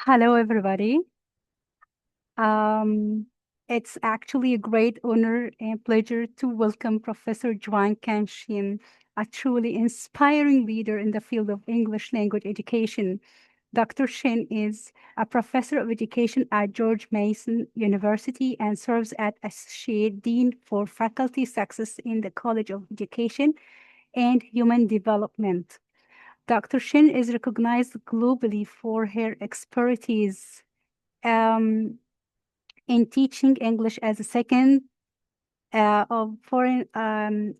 Hello, everybody. Um, it's actually a great honor and pleasure to welcome Professor Joan Shin, a truly inspiring leader in the field of English language education. Dr. Shin is a professor of education at George Mason University and serves as Associate Dean for Faculty Success in the College of Education and Human Development. Dr. Shin is recognized globally for her expertise um, in teaching English as a second of foreign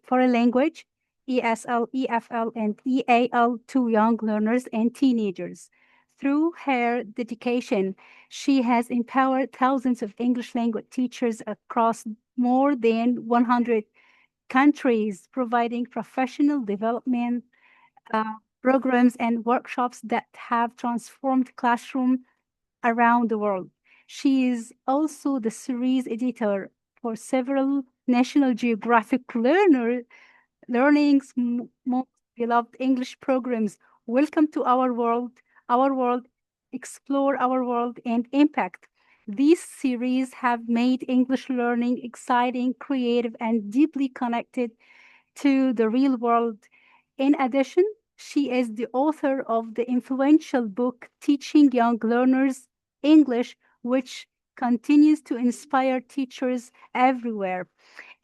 language, ESL, EFL, and EAL to young learners and teenagers. Through her dedication, she has empowered thousands of English language teachers across more than 100 countries, providing professional development uh, programs and workshops that have transformed classroom around the world. She is also the series editor for several National Geographic Learning's most beloved English programs. Welcome to our world, explore our world and impact. These series have made English learning exciting, creative, and deeply connected to the real world. In addition, she is the author of the influential book Teaching Young Learners English, which continues to inspire teachers everywhere.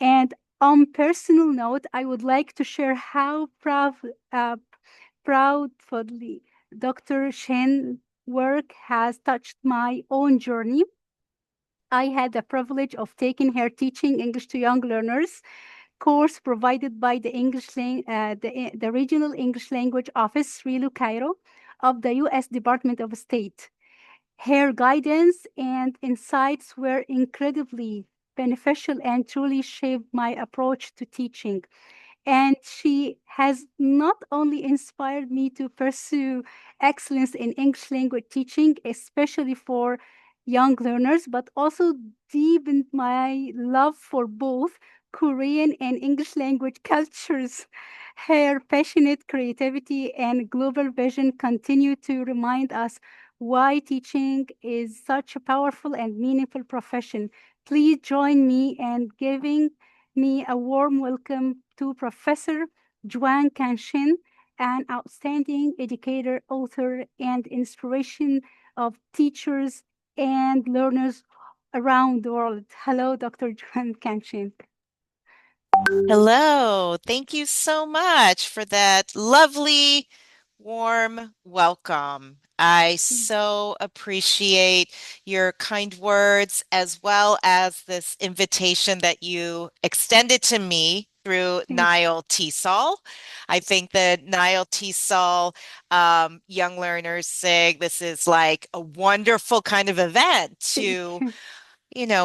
And on personal note, I would like to share how proudly Dr. Shen's work has touched my own journey. I had the privilege of taking her teaching English to young learners course provided by the Regional English Language Office, RILU Cairo, of the U.S. Department of State. Her guidance and insights were incredibly beneficial and truly shaped my approach to teaching. And she has not only inspired me to pursue excellence in English language teaching, especially for young learners, but also deepened my love for both Korean and English language cultures. Her passionate creativity and global vision continue to remind us why teaching is such a powerful and meaningful profession. Please join me in giving me a warm welcome to Professor Joan Kanshin, an outstanding educator, author, and inspiration of teachers and learners around the world. Hello, Dr. Joan Kanshin. Hello. Thank you so much for that lovely, warm welcome. I so appreciate your kind words as well as this invitation that you extended to me through Thank NileTESOL. I think that NileTESOL Young Learners SIG, this is like a wonderful kind of event thank to you.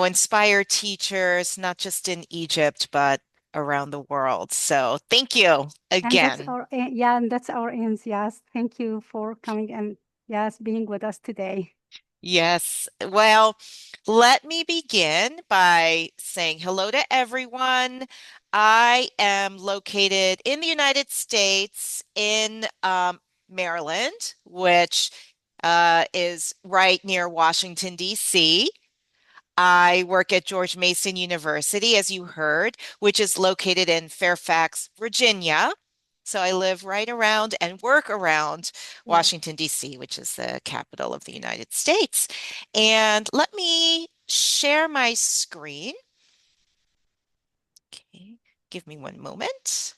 inspire teachers, not just in Egypt, but around the world. So thank you And that's again. yeah, and that's our ends. Yes, thank you for coming and yes, being with us today. Yes. Well, let me begin by saying hello to everyone. I am located in the United States in Maryland, which is right near Washington, D.C. I work at George Mason University, as you heard, which is located in Fairfax, Virginia. So I live right around and work around Wow. Washington, D.C., which is the capital of the United States. And let me share my screen. Okay, give me one moment.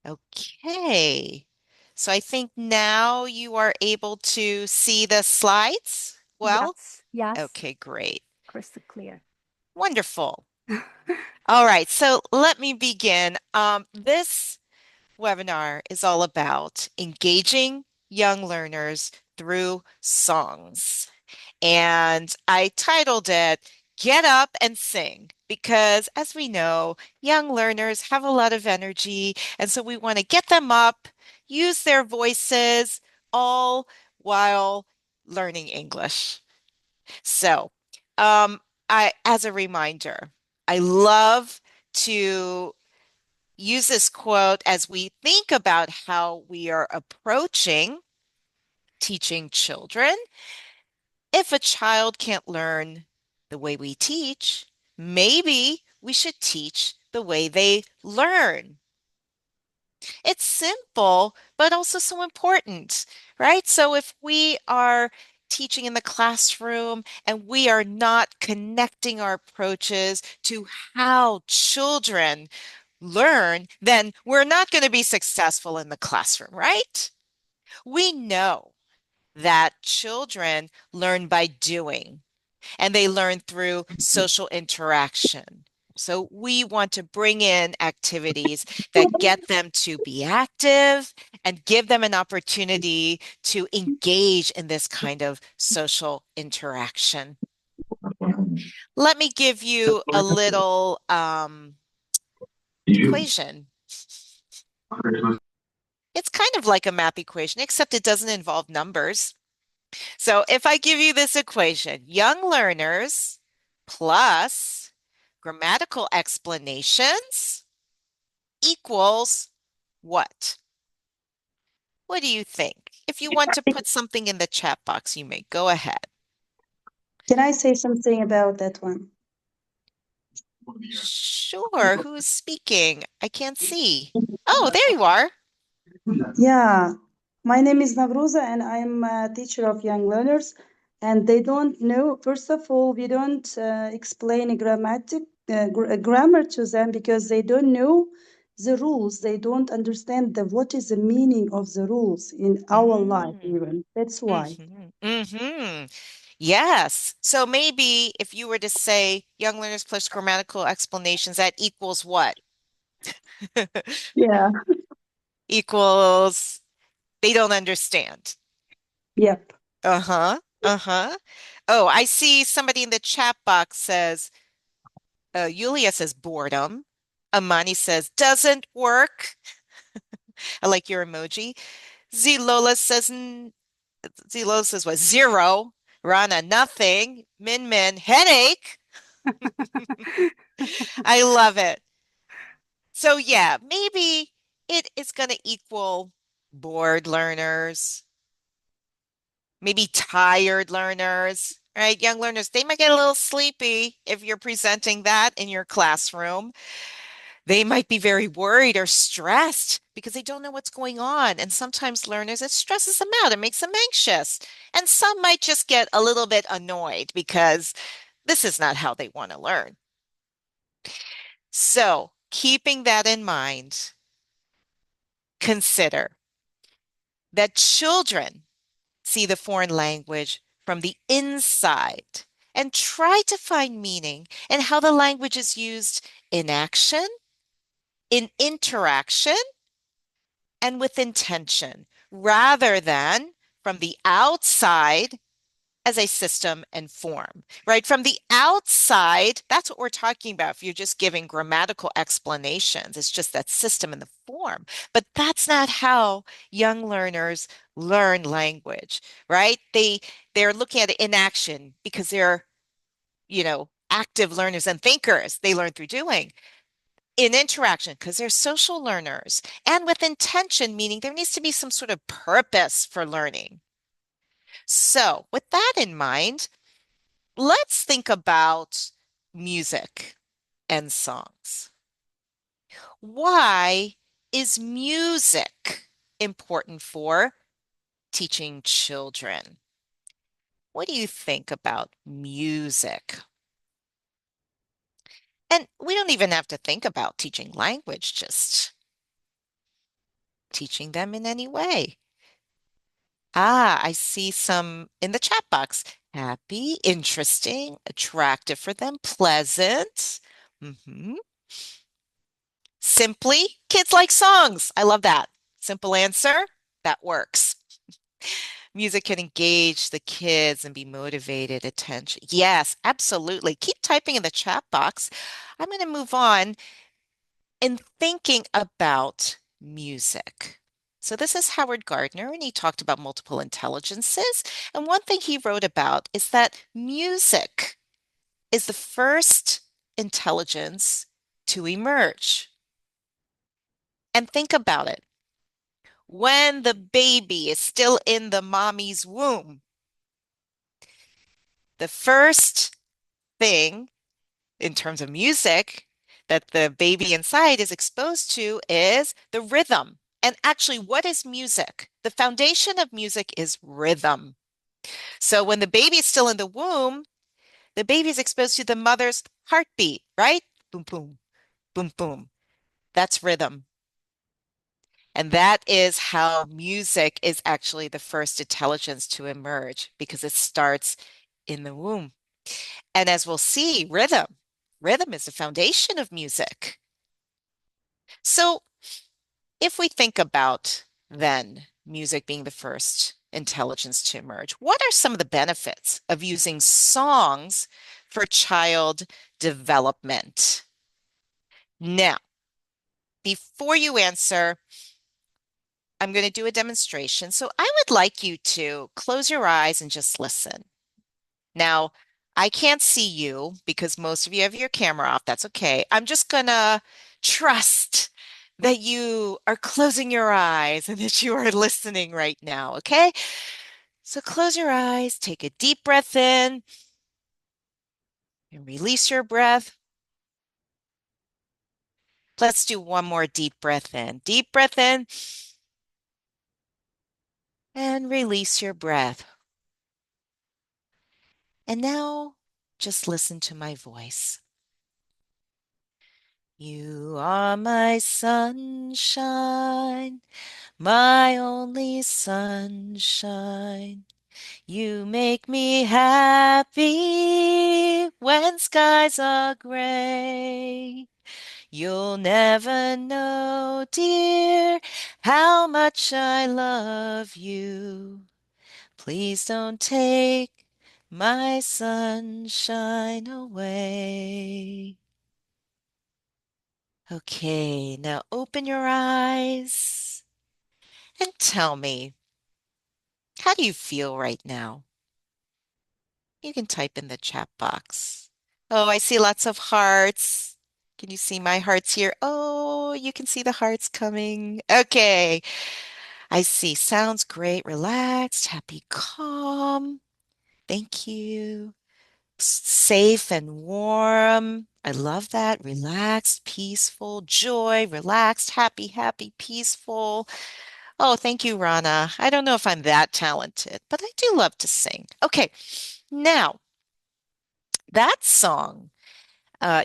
Okay. So I think now you are able to see the slides. Well, Yes, yes, okay, great. crystal clear. Wonderful. All right, so let me begin. This webinar is all about engaging young learners through songs. And I titled it Get Up and Sing because, as we know, young learners have a lot of energy. And so we want to get them up, use their voices, all while learning English. So, um, as a reminder, I love to use this quote as we think about how we are approaching teaching children. If a child can't learn the way we teach, maybe we should teach the way they learn. It's simple, but also so important, right? So if we are teaching in the classroom and we are not connecting our approaches to how children learn, then we're not going to be successful in the classroom, right? We know that children learn by doing and they learn through social interaction. So we want to bring in activities that get them to be active and give them an opportunity to engage in this kind of social interaction. Let me give you a little equation. It's kind of like a math equation, except it doesn't involve numbers. So if I give you this equation, young learners plus grammatical explanations equals what? What do you think? If you want to put something in the chat box, you may go ahead. Can I say something about that one? Sure. Who is speaking? I can't see. Oh, there you are. Yeah, my name is Navruza and I'm a teacher of young learners. And they don't know, first of all, we don't explain grammar to them because they don't know the rules. They don't understand what is the meaning of the rules in our life Mm, even. That's why. mm-hmm. Yes. So maybe if you were to say young learners plus grammatical explanations, that equals what? Yeah. Equals they don't understand. Yep. Uh-huh. Uh-huh. Oh, I see somebody in the chat box says, Yulia says boredom. Amani says doesn't work. I like your emoji. Zilola says what? Zero. Rana, nothing. Min Min, headache. I love it. So yeah, maybe it is going to equal bored learners, maybe tired learners, right? Young learners, they might get a little sleepy if you're presenting that in your classroom. They might be very worried or stressed because they don't know what's going on. And sometimes learners, it stresses them out, it makes them anxious. And some might just get a little bit annoyed because this is not how they want to learn. So, keeping that in mind, consider that children see the foreign language from the inside and try to find meaning in how the language is used in action, in interaction, and with intention, rather than from the outside as a system and form, right? From the outside, that's what we're talking about. If you're just giving grammatical explanations, it's just that system and the form. But that's not how young learners learn language, right? They're looking at it in action because they're, active learners and thinkers. They learn through doing. In interaction, because they're social learners, and with intention, meaning there needs to be some sort of purpose for learning. So, with that in mind, let's think about music and songs. Why is music important for teaching children? What do you think about music? And we don't even have to think about teaching language, just teaching them in any way. Ah, I see some in the chat box. Happy, interesting, attractive for them, pleasant. hmm Simply, kids like songs. I love that. Simple answer, that works. Music can engage the kids and be motivated, attention. Yes, absolutely. Keep typing in the chat box. I'm going to move on in thinking about music. So this is Howard Gardner, and he talked about multiple intelligences. And one thing he wrote about is that music is the first intelligence to emerge. And think about it. when the baby is still in the mommy's womb, the first thing in terms of music that the baby inside is exposed to is the rhythm. And actually, what is music? The foundation of music is rhythm. So when the baby is still in the womb, the baby is exposed to the mother's heartbeat, right? Boom, boom, boom, boom. That's rhythm. And that is how music is actually the first intelligence to emerge because it starts in the womb. And as we'll see, rhythm is the foundation of music. So if we think about then music being the first intelligence to emerge, what are some of the benefits of using songs for child development? Now, before you answer, I'm going to do a demonstration. So I would like you to close your eyes and just listen. Now, I can't see you because most of you have your camera off. That's okay. I'm just going to trust that you are closing your eyes and that you are listening right now. Okay. So close your eyes, take a deep breath in and release your breath. Let's do one more deep breath in. Deep breath in and release your breath. And now just listen to my voice. You are my sunshine, my only sunshine. You make me happy when skies are gray. You'll never know, dear, how much I love you. Please don't take my sunshine away. Okay, now open your eyes and tell me, how do you feel right now? You can type in the chat box. Oh, I see lots of hearts. Can you see my hearts here? Oh, you can see the hearts coming. Okay, I see. Sounds great. Relaxed, happy, calm. Thank you. Safe and warm. I love that. Relaxed, peaceful, joy, relaxed, happy, happy, peaceful. Oh, thank you, Rana. I don't know if I'm that talented, but I do love to sing. Okay, now that song,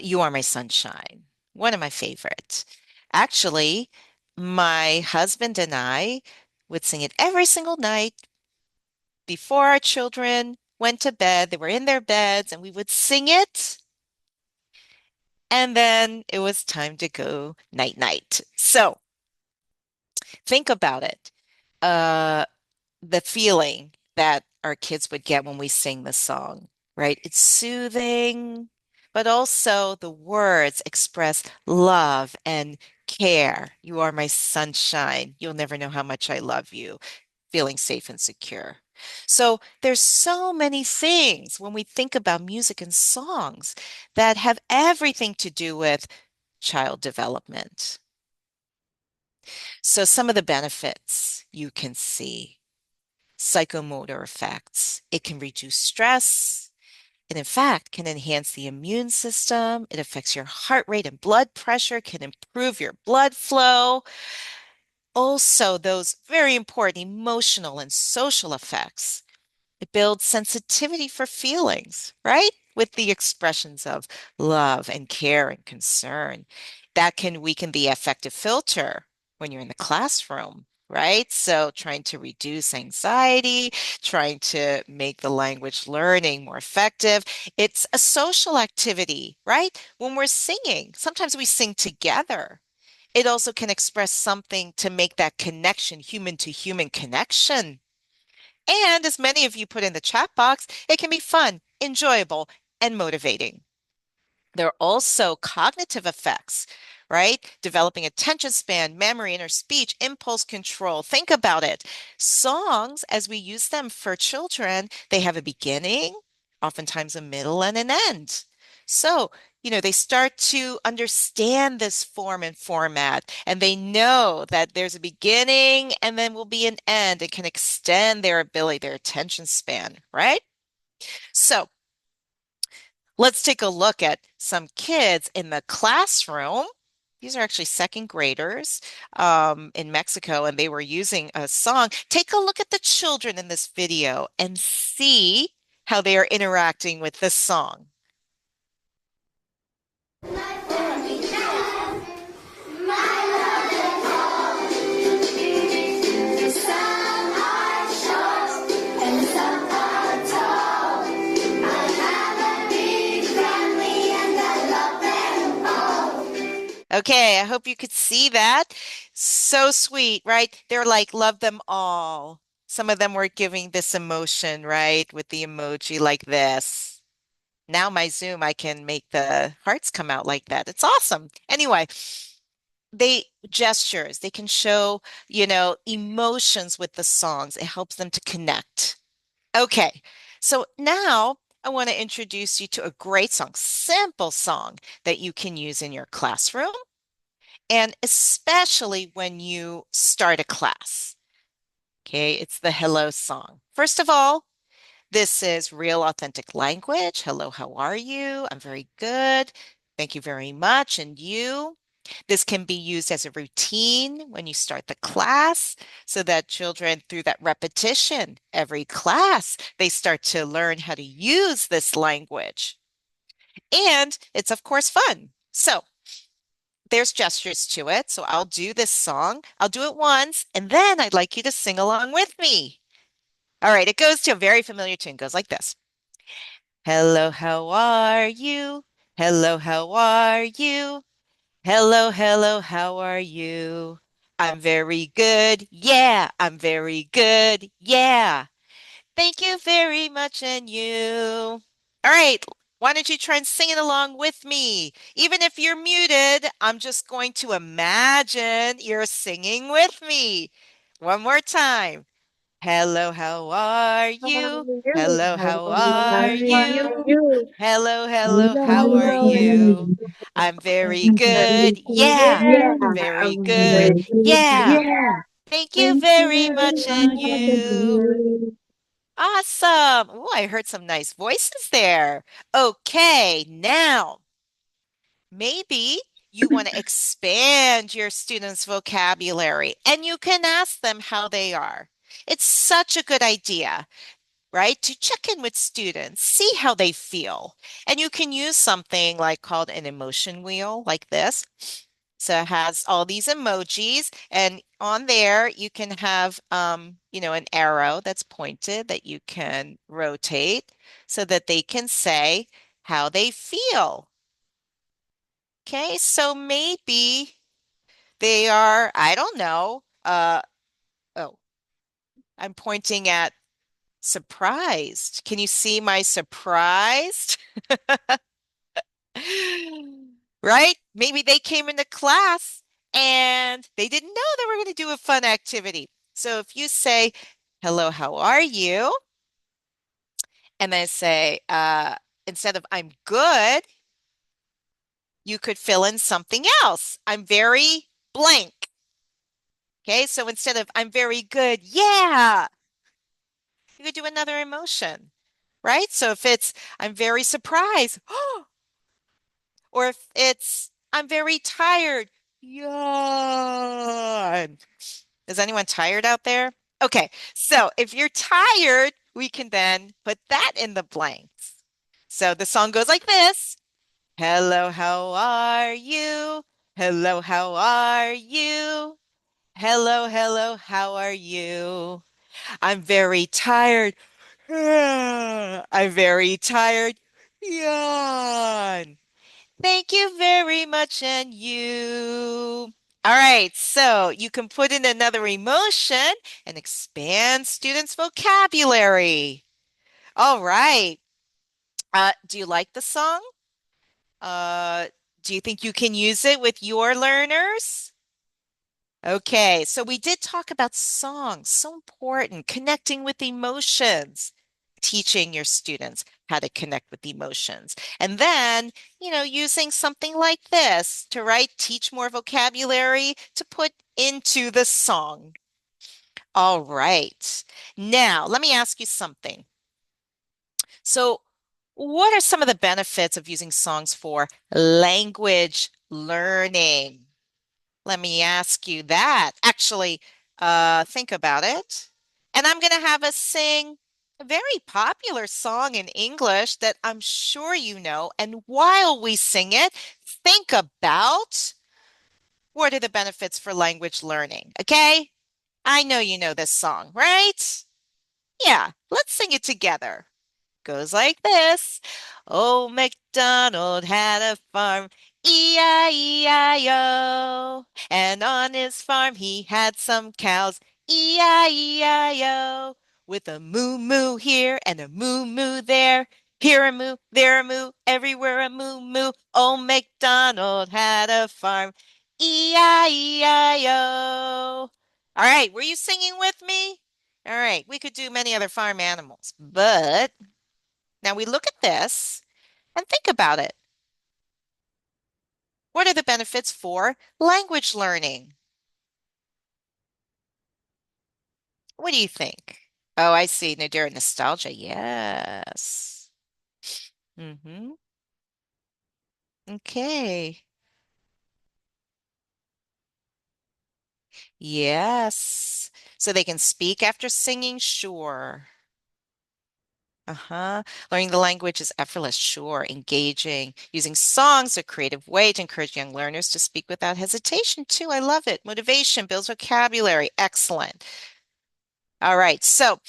You Are My Sunshine, one of my favorites. Actually, my husband and I would sing it every single night before our children went to bed. They were in their beds, and we would sing it. And then it was time to go night night. So think about it. Uh, the feeling that our kids would get when we sing the song, right? It's soothing, but also the words express love and care. You are my sunshine. You'll never know how much I love you. Feeling safe and secure. So there's so many things when we think about music and songs that have everything to do with child development. So some of the benefits you can see psychomotor effects. It can reduce stress. It, in fact, can enhance the immune system. It affects your heart rate and blood pressure, can improve your blood flow. Also, those very important emotional and social effects. It builds sensitivity for feelings, right? With the expressions of love and care and concern. That can weaken the affective filter when you're in the classroom, right? So trying to reduce anxiety, trying to make the language learning more effective. It's a social activity, right? When we're singing, sometimes we sing together. It also can express something to make that connection, human to human connection. And as many of you put in the chat box, it can be fun, enjoyable, and motivating. There are also cognitive effects, right? Developing attention span, memory, inner speech, impulse control. Think about it. Songs, as we use them for children, they have a beginning, oftentimes a middle, and an end. So they start to understand this form and format, and they know that there's a beginning and then will be an end. It can extend their ability, their attention span, right? So let's take a look at some kids in the classroom. These are actually second graders in Mexico, and they were using a song. Take a look at the children in this video and see how they are interacting with this song. Okay, I hope you could see that. So sweet, right? They're like, love them all. Some of them were giving this emotion, right? With the emoji like this. Now my Zoom, I can make the hearts come out like that. It's awesome. Anyway, gestures, they can show, emotions with the songs. It helps them to connect. Okay, so now I want to introduce you to a great song, simple song that you can use in your classroom, and especially when you start a class. Okay, it's the hello song. First of all, this is real authentic language. Hello, how are you? I'm very good. Thank you very much. And you? This can be used as a routine when you start the class so that children, through that repetition, every class, they start to learn how to use this language. And it's, of course, fun. So there's gestures to it. So I'll do this song. I'll do it once, and then I'd like you to sing along with me. All right, it goes to a very familiar tune. It goes like this. Hello, how are you? Hello, how are you? Hello, hello, how are you? I'm very good. Yeah, I'm very good. Yeah. Thank you very much, and you. All right, why don't you try and sing it along with me? Even if you're muted, I'm just going to imagine you're singing with me. One more time. Hello, how are How are you? you? Hello, How how are are you? you? Hello, hello, how Hello, are how are you? you? I'm very I'm very good. good. Yeah, Yeah, very I'm good. very good. Yeah. Yeah, Thank you thank you very very much, and much. And you. you. Awesome. Oh, I heard some nice voices there. Okay, now maybe you want to expand your students' vocabulary and you can ask them how they are. It's such a good idea, right? To check in with students, see how they feel. And you can use something like called an emotion wheel like this. So it has all these emojis, and on there you can have an arrow that's pointed that you can rotate so that they can say how they feel. Okay, so maybe they are, I don't know, oh, I'm pointing at surprised. Can you see my surprised? Right? Maybe they came into class and they didn't know they were going to do a fun activity. So if you say, hello, how are you? And then say, instead of I'm good, you could fill in something else. I'm very blank. Okay, so instead of I'm very good, yeah, you could do another emotion, right? So if it's I'm very surprised, or if it's I'm very tired, yawn. Is anyone tired out there? Okay, so if you're tired, we can then put that in the blanks. So the song goes like this. Hello, how are you? Hello, how are you? Hello, hello, how are you? I'm very tired. I'm very tired. Yawn. Thank you very much, and you. All right, so you can put in another emotion and expand students' vocabulary. All right. Do you like the song? Uh, do you think you can use it with your learners? Okay, so we did talk about songs, so important, connecting with emotions, teaching your students. how to connect with emotions. And then, using something like this to teach more vocabulary to put into the song. All right. Now, let me ask you something. So, what are some of the benefits of using songs for language learning? Let me ask you that. Actually, think about it. And I'm going to have us sing a very popular song in English that I'm sure you know. And while we sing it, think about what are the benefits for language learning. Okay? I know you know this song, right? Yeah, let's sing it together. Goes like this. Old MacDonald had a farm, E-I-E-I-O. And on his farm he had some cows, E-I-E-I-O. With a moo-moo here and a moo-moo there. Here a moo, there a moo, everywhere a moo-moo. Old MacDonald had a farm, E-I-E-I-O. All right, were you singing with me? All right, we could do many other farm animals, but now we look at this and think about it. What are the benefits for language learning? What do you think? Oh, I see. Nadira, nostalgia. Yes. Mm-hmm. Okay. Yes. So they can speak after singing? Sure. Uh-huh. Learning the language is effortless, sure. Engaging, using songs, a creative way to encourage young learners to speak without hesitation, too. I love it. Motivation, builds vocabulary. Excellent. All right. So,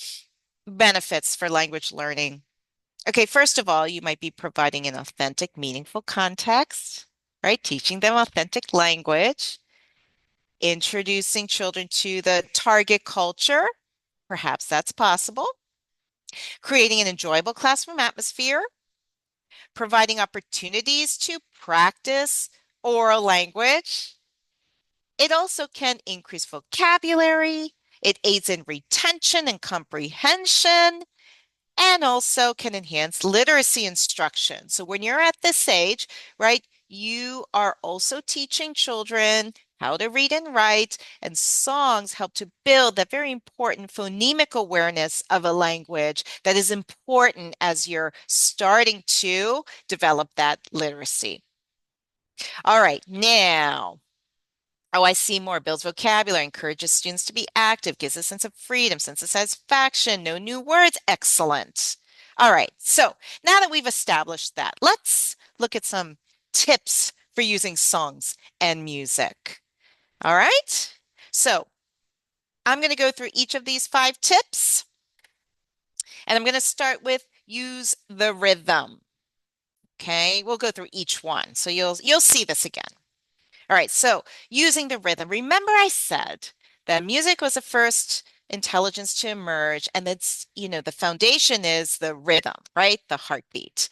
benefits for language learning. Okay, first of all, you might be providing an authentic, meaningful context, right? Teaching them authentic language, introducing children to the target culture. Perhaps that's possible. Creating an enjoyable classroom atmosphere, providing opportunities to practice oral language. It also can increase vocabulary. It aids in retention and comprehension, and also can enhance literacy instruction. So when you're at this age, you are also teaching children how to read and write, and songs help to build that very important phonemic awareness of a language that is important as you're starting to develop that literacy. All right, now. Oh, I see more. Builds vocabulary, encourages students to be active, gives a sense of freedom, sense of satisfaction, no new words. Excellent. All right. So now that we've established that, let's look at some tips for using songs and music. All right. So I'm going to go through each of these 5 tips, and I'm going to start with use the rhythm. Okay. We'll go through each one. So you'll see this again. All right, so using the rhythm. Remember I said that music was the first intelligence to emerge, and that's, the foundation is the rhythm, right? The heartbeat.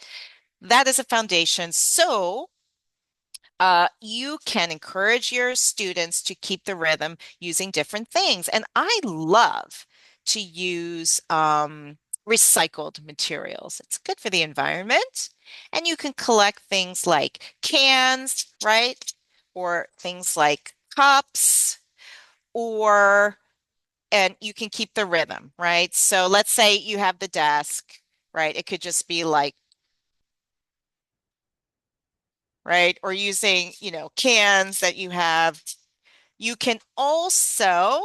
That is a foundation. So you can encourage your students to keep the rhythm using different things. And I love to use recycled materials. It's good for the environment. And you can collect things like cans, right? Or things like cups, and you can keep the rhythm, right? So let's say you have the desk, right? It could just be like, right? Or using, cans that you have. You can also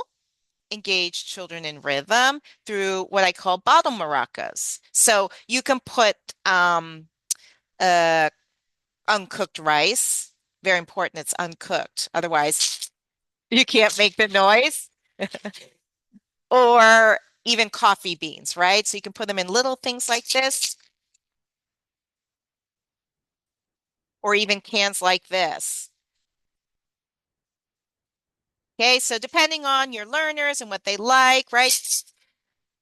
engage children in rhythm through what I call bottle maracas. So you can put uh, uncooked rice. Very important, it's uncooked. Otherwise, you can't make the noise. Or even coffee beans, right? So you can put them in little things like this, or even cans like this. Okay, so depending on your learners and what they like, right?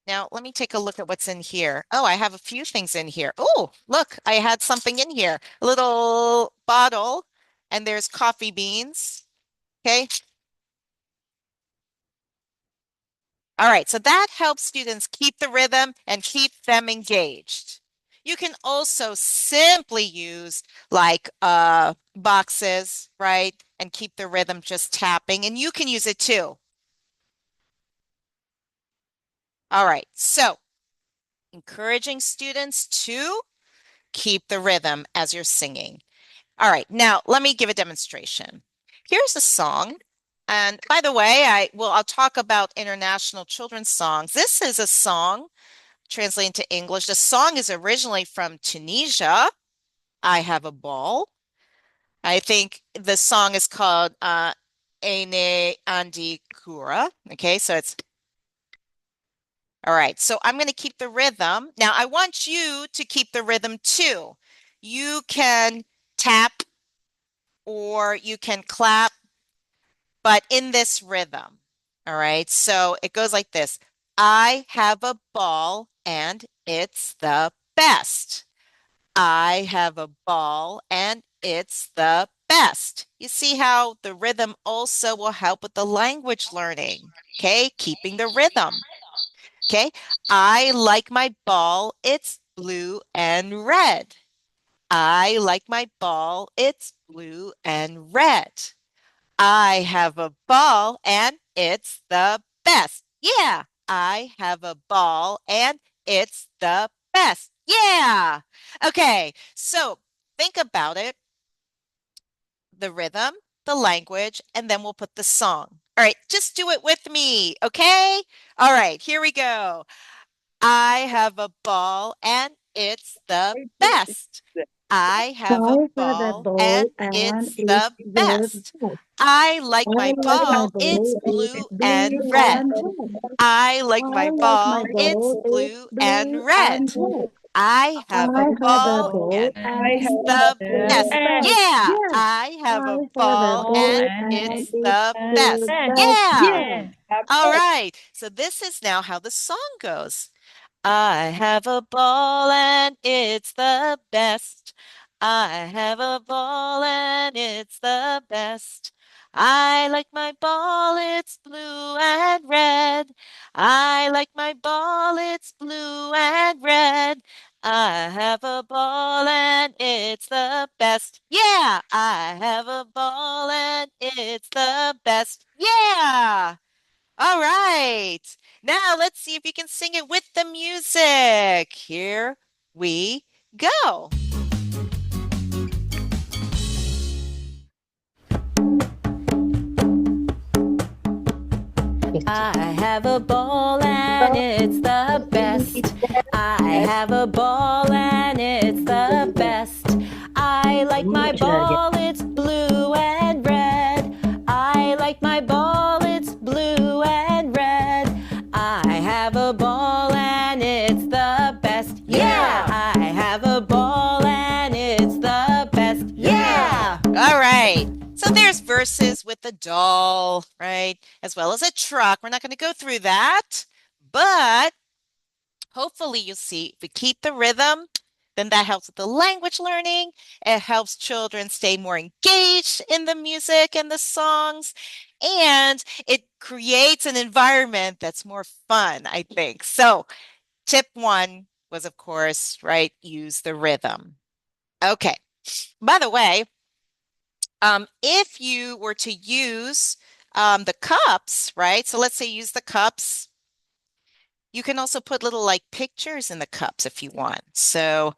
Now, let me take a look at what's in here. Oh, I have a few things in here. Oh, look, I had something in here. A little bottle, and there's coffee beans. Okay. All right, so that helps students keep the rhythm and keep them engaged. You can also simply use like boxes, right? And keep the rhythm just tapping, and you can use it too. All right, so encouraging students to keep the rhythm as you're singing. All right, now let me give a demonstration. Here's a song. And by the way, I'll talk about international children's songs. This is a song translated to English. The song is originally from Tunisia. I Have a Ball. I think the song is called Ene Andi Kura. Okay, so it's all right. So I'm going to keep the rhythm. Now I want you to keep the rhythm too. You can tap or you can clap, but in this rhythm. All right. So it goes like this. I have a ball and it's the best. I have a ball and it's the best. You see how the rhythm also will help with the language learning. Okay, keeping the rhythm. Okay, I like my ball, it's blue and red. I like my ball, it's blue and red. I have a ball and it's the best. Yeah, I have a ball and it's the best. Yeah. Okay, so think about it, the rhythm, the language, and then we'll put the song. All right, just do it with me, okay? All right, here we go. I have a ball and it's the best. I have a I have a ball ball and and it's it's the the best. best. I like I my like my ball, it's ball, it's blue blue and red. and red. I like I my like my ball, it's ball, it's blue and blue and red. red. I have a I have a ball ball and and it's it's the the best. best. Yeah, Yeah, I have a I have a ball and ball and it's it's the the best. best. Yeah. Yeah. All right. So this is now how the song goes. I have a ball and it's the best. I have a ball and it's the best. I like my ball, it's blue and red. I like my ball, it's blue and red. I have a ball and it's the best. Yeah, I have a ball and it's the best. Yeah. All right. Now let's see if you can sing it with the music. Here we go. I have a ball and it's the best. I have a ball and it's the best. I like my ball, it's blue and red. I like my ball, it's blue and red. I have a ball and it's the best. Yeah, I have a ball and it's the best. Yeah. All right. So there's verses with the doll, right? As well as a truck. We're not going to go through that, but hopefully you'll see if we keep the rhythm, then that helps with the language learning. It helps children stay more engaged in the music and the songs, and it creates an environment that's more fun, I think. So tip one was, of course, right, use the rhythm. Okay. By the way, if you were to use the cups, right? So let's say use the cups. You can also put little like pictures in the cups if you want. So,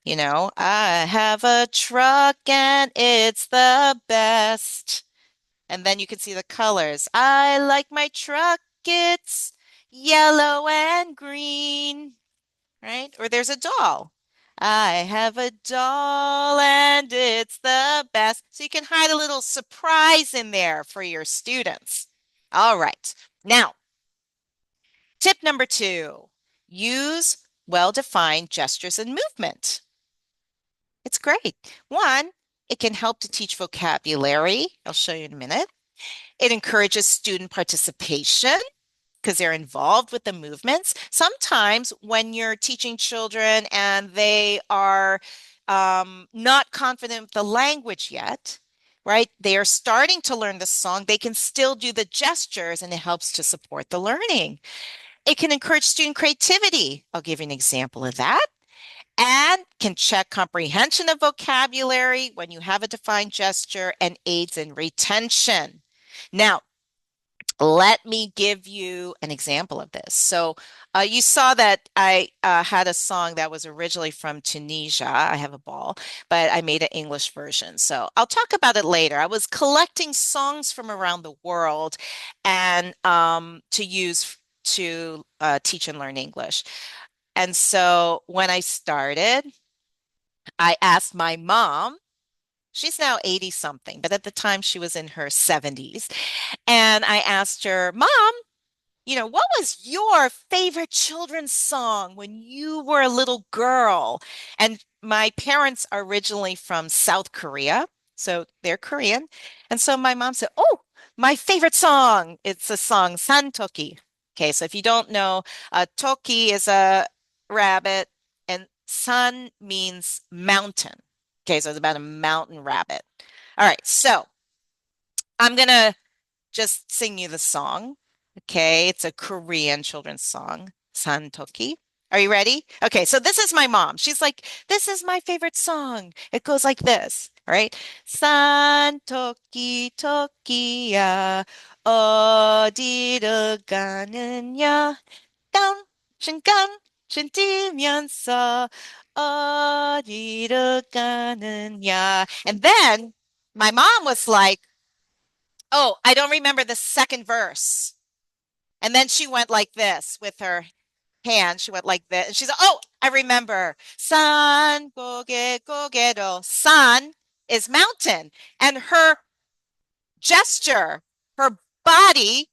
I have a truck and it's the best. And then you can see the colors. I like my truck. It's yellow and green, right? Or there's a doll. I have a doll and it's the best. So you can hide a little surprise in there for your students. All right. Now, tip number 2, use well-defined gestures and movement. It's great. One, it can help to teach vocabulary. I'll show you in a minute. It encourages student participation because they're involved with the movements. Sometimes when you're teaching children and they are not confident with the language yet, right? They are starting to learn the song. They can still do the gestures and it helps to support the learning. It can encourage student creativity. I'll give you an example of that. and can check comprehension of vocabulary when you have a defined gesture and aids in retention. Now, let me give you an example of this. So you saw that I had a song that was originally from Tunisia. I have a ball, but I made an English version. So I'll talk about it later. I was collecting songs from around the world and to use to teach and learn English. And so when I started, I asked my mom. She's now 80 something, but at the time she was in her 70s. And I asked her, Mom, what was your favorite children's song when you were a little girl? And my parents are originally from South Korea, so they're Korean. And so my mom said, Oh, my favorite song. It's a song, San Toki. Okay, so if you don't know, Toki is a rabbit, and San means mountain. Okay, so it's about a mountain rabbit. All right, so I'm going to just sing you the song. Okay, it's a Korean children's song, Santoki. Are you ready? Okay, so this is my mom. She's like, this is my favorite song. It goes like this, all right? Santoki toki야 어디로 가느냐 깡 뛰면서 어디로 가느냐. And then my mom was like, oh, I don't remember the second verse. And then she went like this with her hand. She went like this. And she said, oh, I remember. San gogedo. San is mountain. And her gesture, her body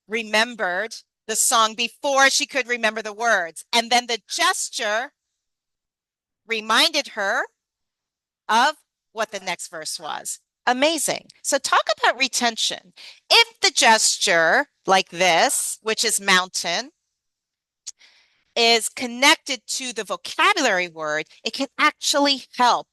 remembered the song before she could remember the words. And then the gesture reminded her of what the next verse was. Amazing. So talk about retention. If the gesture like this, which is mountain, is connected to the vocabulary word, it can actually help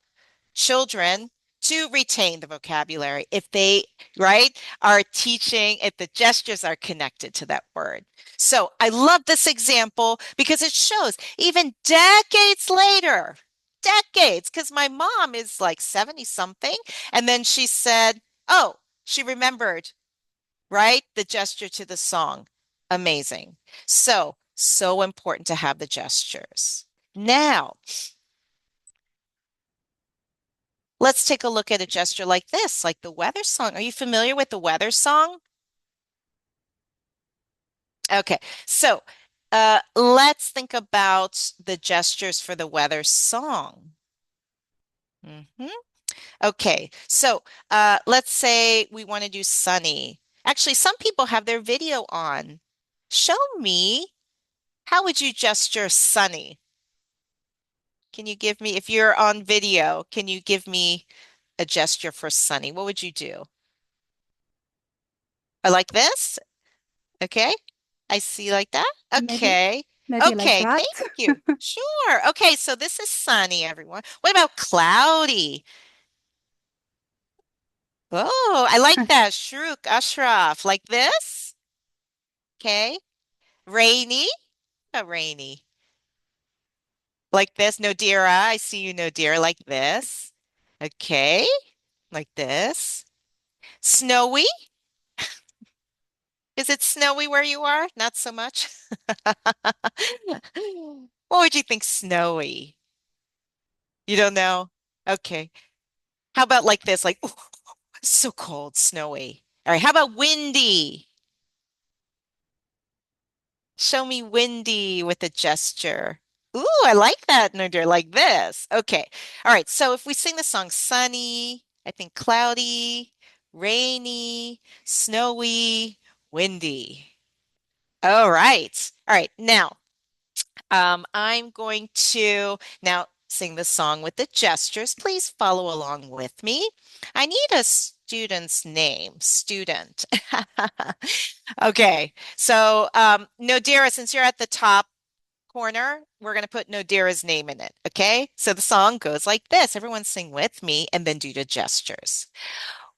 children to retain the vocabulary if they, right, are teaching, if the gestures are connected to that word. So I love this example because it shows even decades later, decades, because my mom is like 70 something. And then she said, oh, she remembered, right, the gesture to the song. Amazing. So important to have the gestures. Now, let's take a look at a gesture like this, like the weather song. Are you familiar with the weather song? Okay, so let's think about the gestures for the weather song. Okay, so let's say we want to do sunny. Actually, some people have their video on. Show me, how would you gesture sunny? Can you give me, if you're on video, can you give me a gesture for sunny? What would you do? I like this. Okay. I see like that. Maybe, Okay. maybe like Okay. that. Thank you. Sure. Okay. So this is sunny, everyone. What about cloudy? Oh, I like that. Shruk, Ashraf. Like this? Okay. Rainy? How rainy? Like this? Nodira. I see you, Nodira. Like this. Okay. Like this. Snowy? Is it snowy where you are? Not so much. What would you think snowy? You don't know? Okay. How about like this? Like, oh, it's so cold, snowy. All right. How about windy? Show me windy with a gesture. Ooh, I like that, Nadir, like this. Okay. All right. So if we sing the song sunny, I think cloudy, rainy, snowy, windy. All right. All right. Now, I'm going to now sing the song with the gestures. Please follow along with me. I need a student's name. Student. Okay. So, Nodira, since you're at the top corner, we're going to put Nodira's name in it. Okay. So the song goes like this. Everyone sing with me and then do the gestures.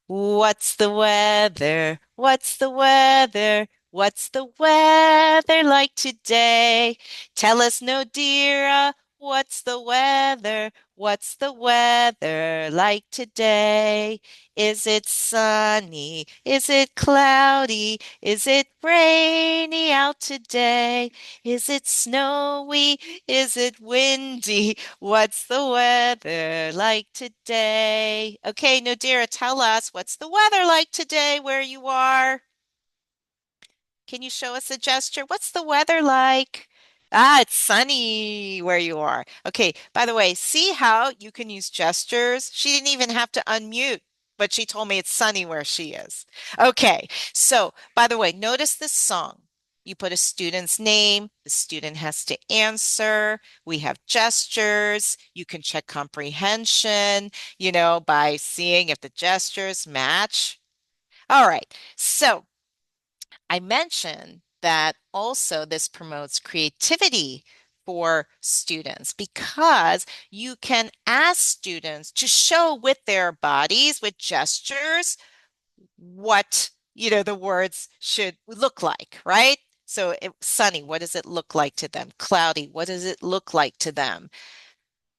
What's the weather? What's the weather? What's the weather like today? Tell us, Nodira, What's the weather? What's the weather like today? Is it sunny? Is it cloudy? Is it rainy out today? Is it snowy? Is it windy? What's the weather like today? Okay, Nadira, tell us, what's the weather like today where you are? Can you show us a gesture? What's the weather like? Ah, it's sunny where you are. Okay, by the way, see how you can use gestures? She didn't even have to unmute, but she told me it's sunny where she is. Okay, so by the way, notice this song. You put a student's name, the student has to answer. We have gestures. You can check comprehension, by seeing if the gestures match. All right, so I mentioned that also this promotes creativity for students because you can ask students to show with their bodies, with gestures, what, the words should look like, right? So sunny, what does it look like to them? Cloudy, what does it look like to them?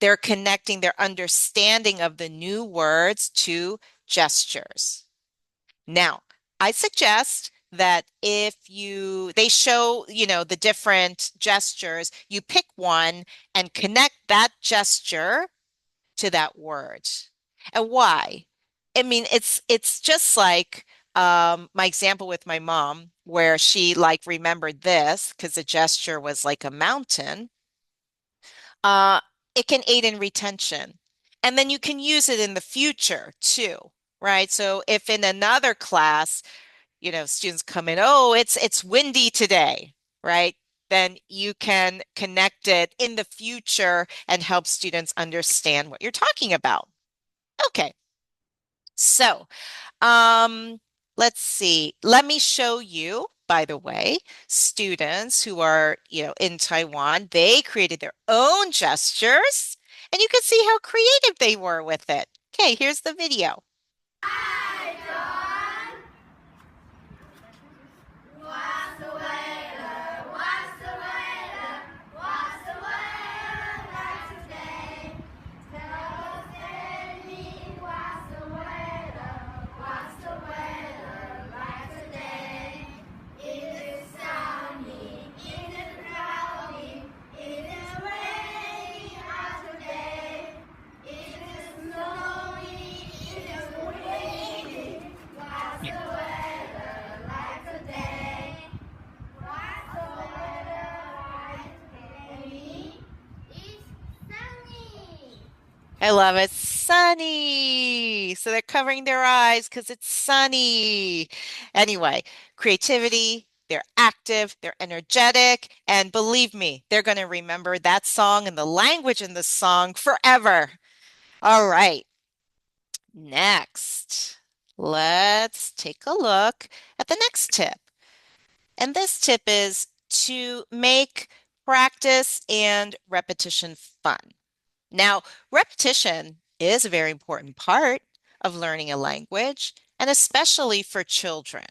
They're connecting their understanding of the new words to gestures. Now, I suggest that they show, the different gestures, you pick one and connect that gesture to that word. And why? I mean, it's just like my example with my mom, where she remembered this because the gesture was like a mountain. Uh, it can aid in retention. And then you can use it in the future too, right? So if in another class, students come in, oh, it's windy today, right? Then you can connect it in the future and help students understand what you're talking about. Okay. So, let's see. Let me show you, by the way, students who are, in Taiwan, they created their own gestures, and you can see how creative they were with it. Okay, here's the video. Hi, Joan. What's the weather? What's the weather? What's the weather like today? Tell me what's the weather? What's the weather like today? It is sunny, it is cloudy, it is rainy out today. It is snowy, it is windy. What's the weather like today? What's the weather like today? It's sunny. I love it. Sunny. So they're covering their eyes because it's sunny. Anyway, creativity, they're active, they're energetic, and believe me, they're going to remember that song and the language in the song forever. All right. Next, let's take a look at the next tip. And this tip is to make practice and repetition fun. Now, repetition is a very important part of learning a language, and especially for children,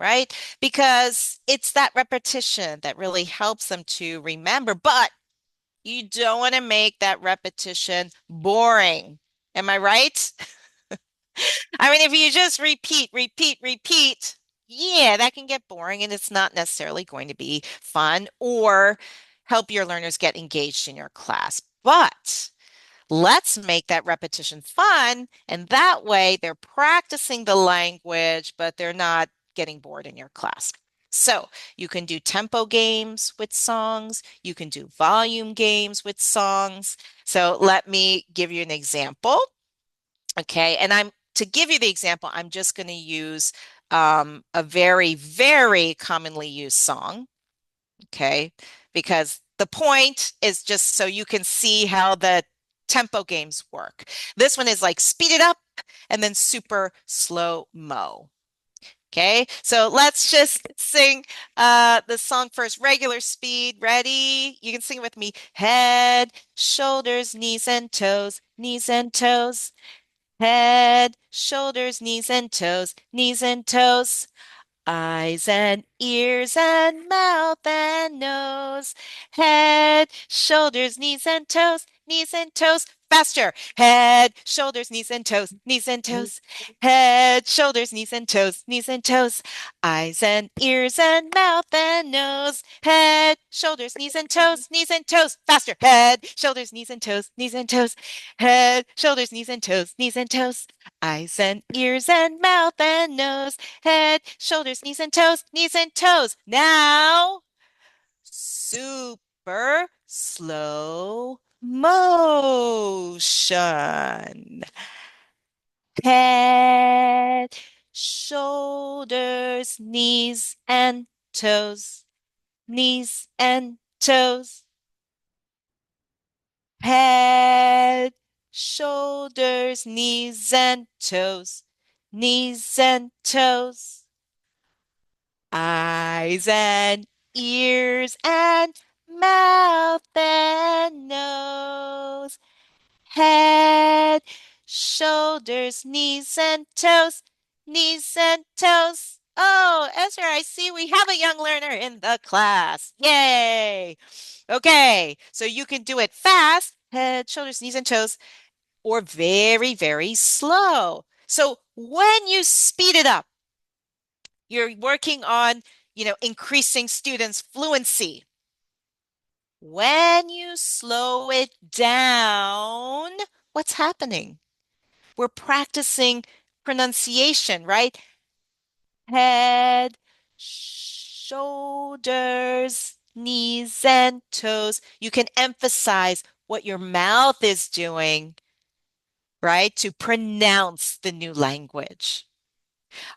right? Because it's that repetition that really helps them to remember, but you don't want to make that repetition boring. Am I right? I mean, if you just repeat, yeah, that can get boring and it's not necessarily going to be fun or help your learners get engaged in your class. But let's make that repetition fun. And that way they're practicing the language, but they're not getting bored in your class. So you can do tempo games with songs. You can do volume games with songs. So let me give you an example. Okay. And to give you the example, I'm just going to use a very, very commonly used song. Okay. Because the point is just so you can see how the tempo games work. This one is like speed it up and then super slow mo. Okay, so let's just sing the song first, regular speed. Ready? You can sing it with me. Head, shoulders, knees and toes, knees and toes. Head, shoulders, knees and toes, knees and toes. Eyes and ears and mouth and nose, head, shoulders, knees and toes, knees and toes. Faster. Head, shoulders, knees and toes, knees and toes. Head, shoulders, knees and toes, knees and toes. Eyes and ears and mouth and nose, head, shoulders, knees and toes, knees and toes. Faster. Head, shoulders, knees and toes, knees and toes. Head, shoulders, knees and toes, knees and toes. Eyes and ears and mouth and nose, head, shoulders, knees and toes, knees and toes. Now, super slow motion. Head, shoulders, knees and toes, knees and toes. Head, shoulders, knees and toes, knees and toes. Eyes and ears and mouth and nose, head, shoulders, knees and toes, knees and toes. Oh, Ezra, I see we have a young learner in the class. Yay! Okay, so you can do it fast, head, shoulders, knees and toes, or very, very slow. So when you speed it up, you're working on, increasing students' fluency. When you slow it down, what's happening? We're practicing pronunciation, right? Head, shoulders, knees, and toes. You can emphasize what your mouth is doing, right, to pronounce the new language.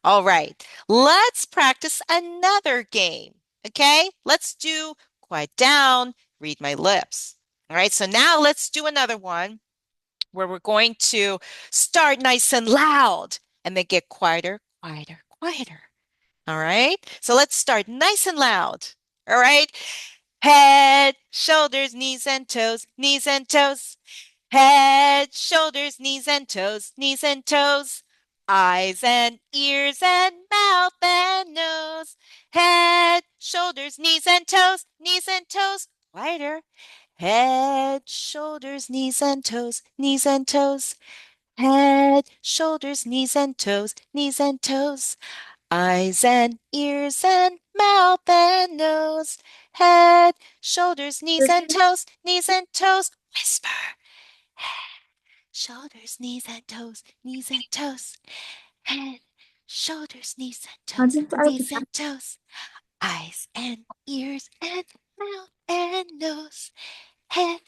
All right, let's practice another game. Okay, let's do quiet down, read my lips. All right, so now let's do another one where we're going to start nice and loud and then get quieter, quieter, quieter. All right, so let's start nice and loud. All right, head, shoulders, knees and toes, knees and toes. Head, shoulders, knees and toes, knees and toes. Eyes and ears and mouth and nose. Head, shoulders, knees and toes, knees and toes. Quieter. Head, shoulders, knees and toes, knees and toes. Head, shoulders, knees and toes, knees and toes. Eyes and ears and mouth and nose. Head, shoulders, knees and toes, knees and toes. Whisper. Shoulders, knees and toes, knees and toes. Head, shoulders, knees and toes, knees and toes. Eyes and ears and mouth and nose. Head,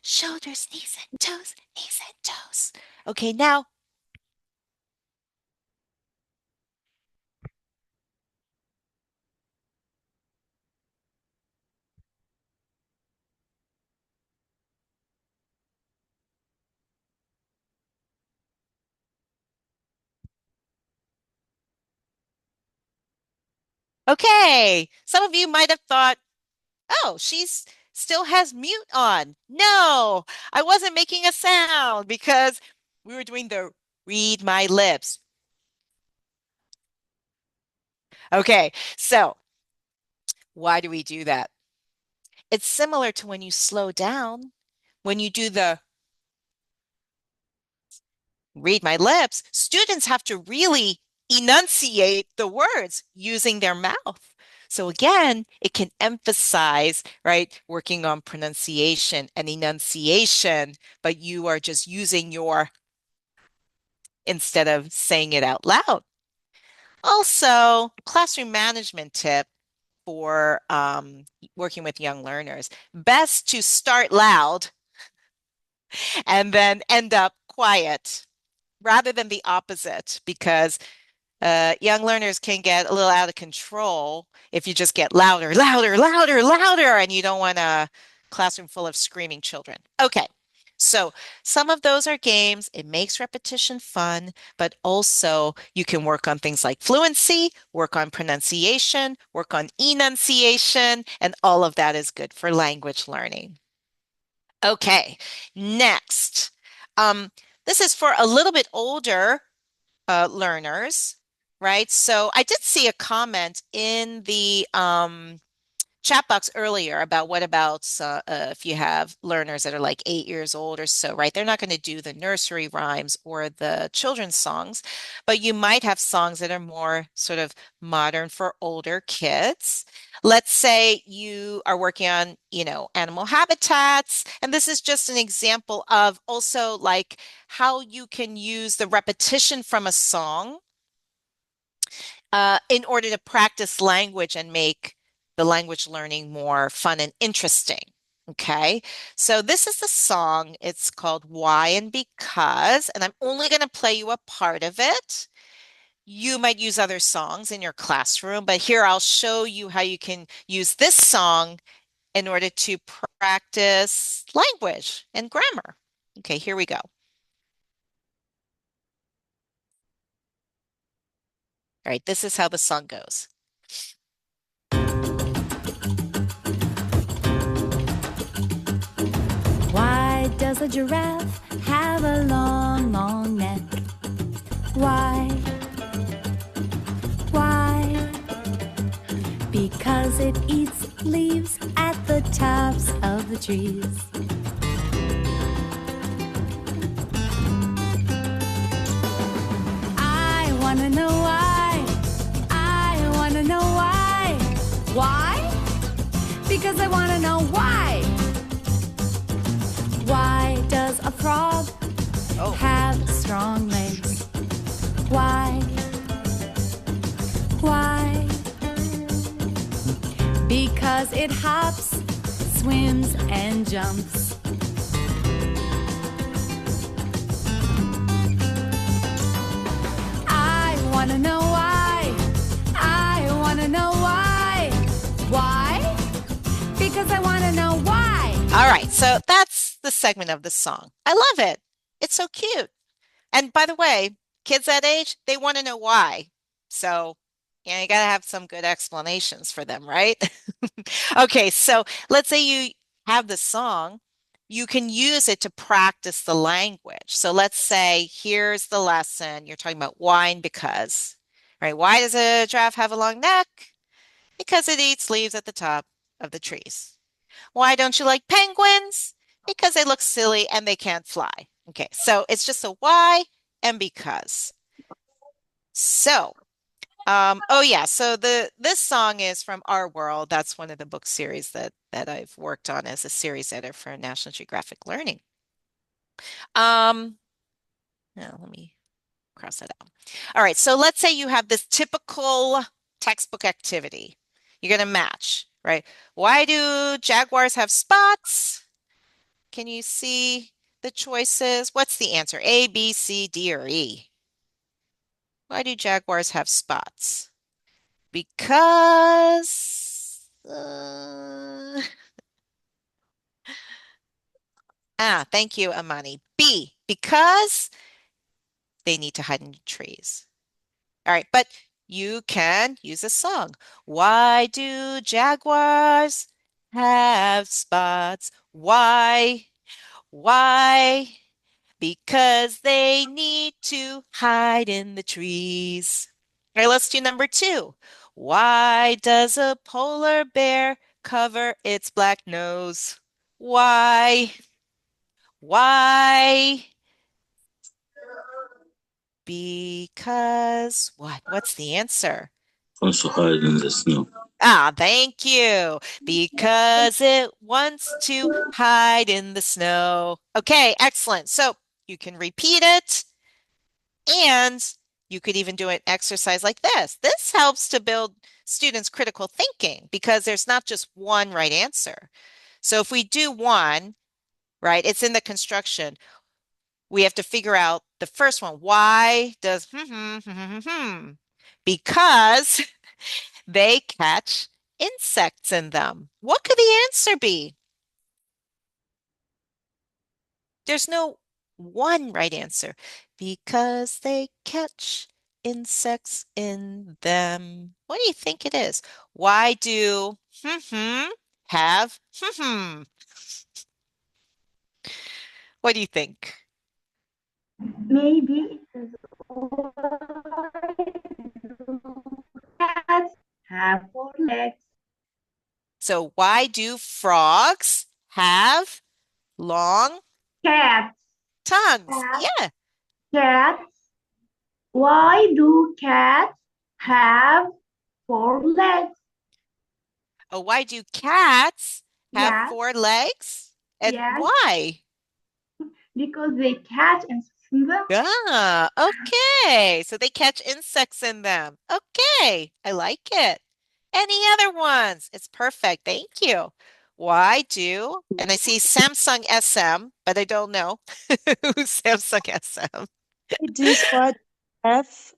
shoulders, knees and toes, knees and toes. Okay, now. Okay, some of you might have thought, oh, she's still has mute on. No, I wasn't making a sound because we were doing the read my lips. Okay, so why do we do that? It's similar to when you slow down, when you do the read my lips, students have to really enunciate the words using their mouth. So again, it can emphasize, right, working on pronunciation and enunciation, but you are just using your instead of saying it out loud. Also, classroom management tip for working with young learners. Best to start loud and then end up quiet rather than the opposite, because young learners can get a little out of control if you just get louder, louder, louder, louder, and you don't want a classroom full of screaming children. Okay. So some of those are games. It makes repetition fun, but also you can work on things like fluency, work on pronunciation, work on enunciation, and all of that is good for language learning. Okay, next. Um, this is for a little bit older learners. right? So I did see a comment in the chat box earlier about what about if you have learners that are like 8 years old or so, right? They're not going to do the nursery rhymes or the children's songs, but you might have songs that are more sort of modern for older kids. Let's say you are working on, animal habitats, and this is just an example of also like how you can use the repetition from a song in order to practice language and make the language learning more fun and interesting. Okay, so this is the song. It's called Why and Because, and I'm only going to play you a part of it. You might use other songs in your classroom, but here I'll show you how you can use this song in order to practice language and grammar. Okay, here we go. All right, this is how the song goes. Why does a giraffe have a long, long neck? Why? Why? Because it eats leaves at the tops of the trees. I wanna know why. I wanna know why. Why? Because I wanna know why. Why does a frog have strong legs? Why? Why? Because it hops, swims, and jumps. I wanna know why. I wanna know why. Why? Because I wanna know why. All right, so that's the segment of the song. I love it. It's so cute. And by the way, kids that age, they want to know why. So, you got to have some good explanations for them, right? Okay, so let's say you have the song, you can use it to practice the language. So let's say here's the lesson. You're talking about why and because, right? Why does a giraffe have a long neck? Because it eats leaves at the top of the trees. Why don't you like penguins? Because they look silly and they can't fly. Okay, so it's just a why and because. So, oh yeah, so this song is from Our World. That's one of the book series that I've worked on as a series editor for National Geographic Learning. Now let me cross that out. All right, so let's say you have this typical textbook activity. You're going to match, right? Why do jaguars have spots? Can you see the choices? What's the answer? A, B, C, D, or E? Why do jaguars have spots? Because thank you, Amani. B, because they need to hide in the trees. All right, but you can use a song. Why do jaguars have spots? Why? Why? Because they need to hide in the trees. All right, let's do number 2. Why does a polar bear cover its black nose? Why? Why? Because what? What's the answer? Also hide in the snow. Thank you. Because it wants to hide in the snow. Okay, excellent. So you can repeat it. And you could even do an exercise like this. This helps to build students' critical thinking because there's not just one right answer. So if we do one, right, it's in the construction. We have to figure out the first one. Why does because they catch insects in them. What could the answer be? There's no one right answer. Because they catch insects in them. What do you think it is? Why do have What do you think? Maybe it is cats have 4 legs? So why do frogs have long Cats tongues? have Yeah. cats. Why do cats have 4 legs? Oh, why do cats have Yes, 4 legs? And yes, why? because they catch insects in them. Ah, okay. So they catch insects in them. Okay, I like it. Any other ones? It's perfect. Thank you. Why do, and I see Samsung SM, but I don't know who's Samsung SM.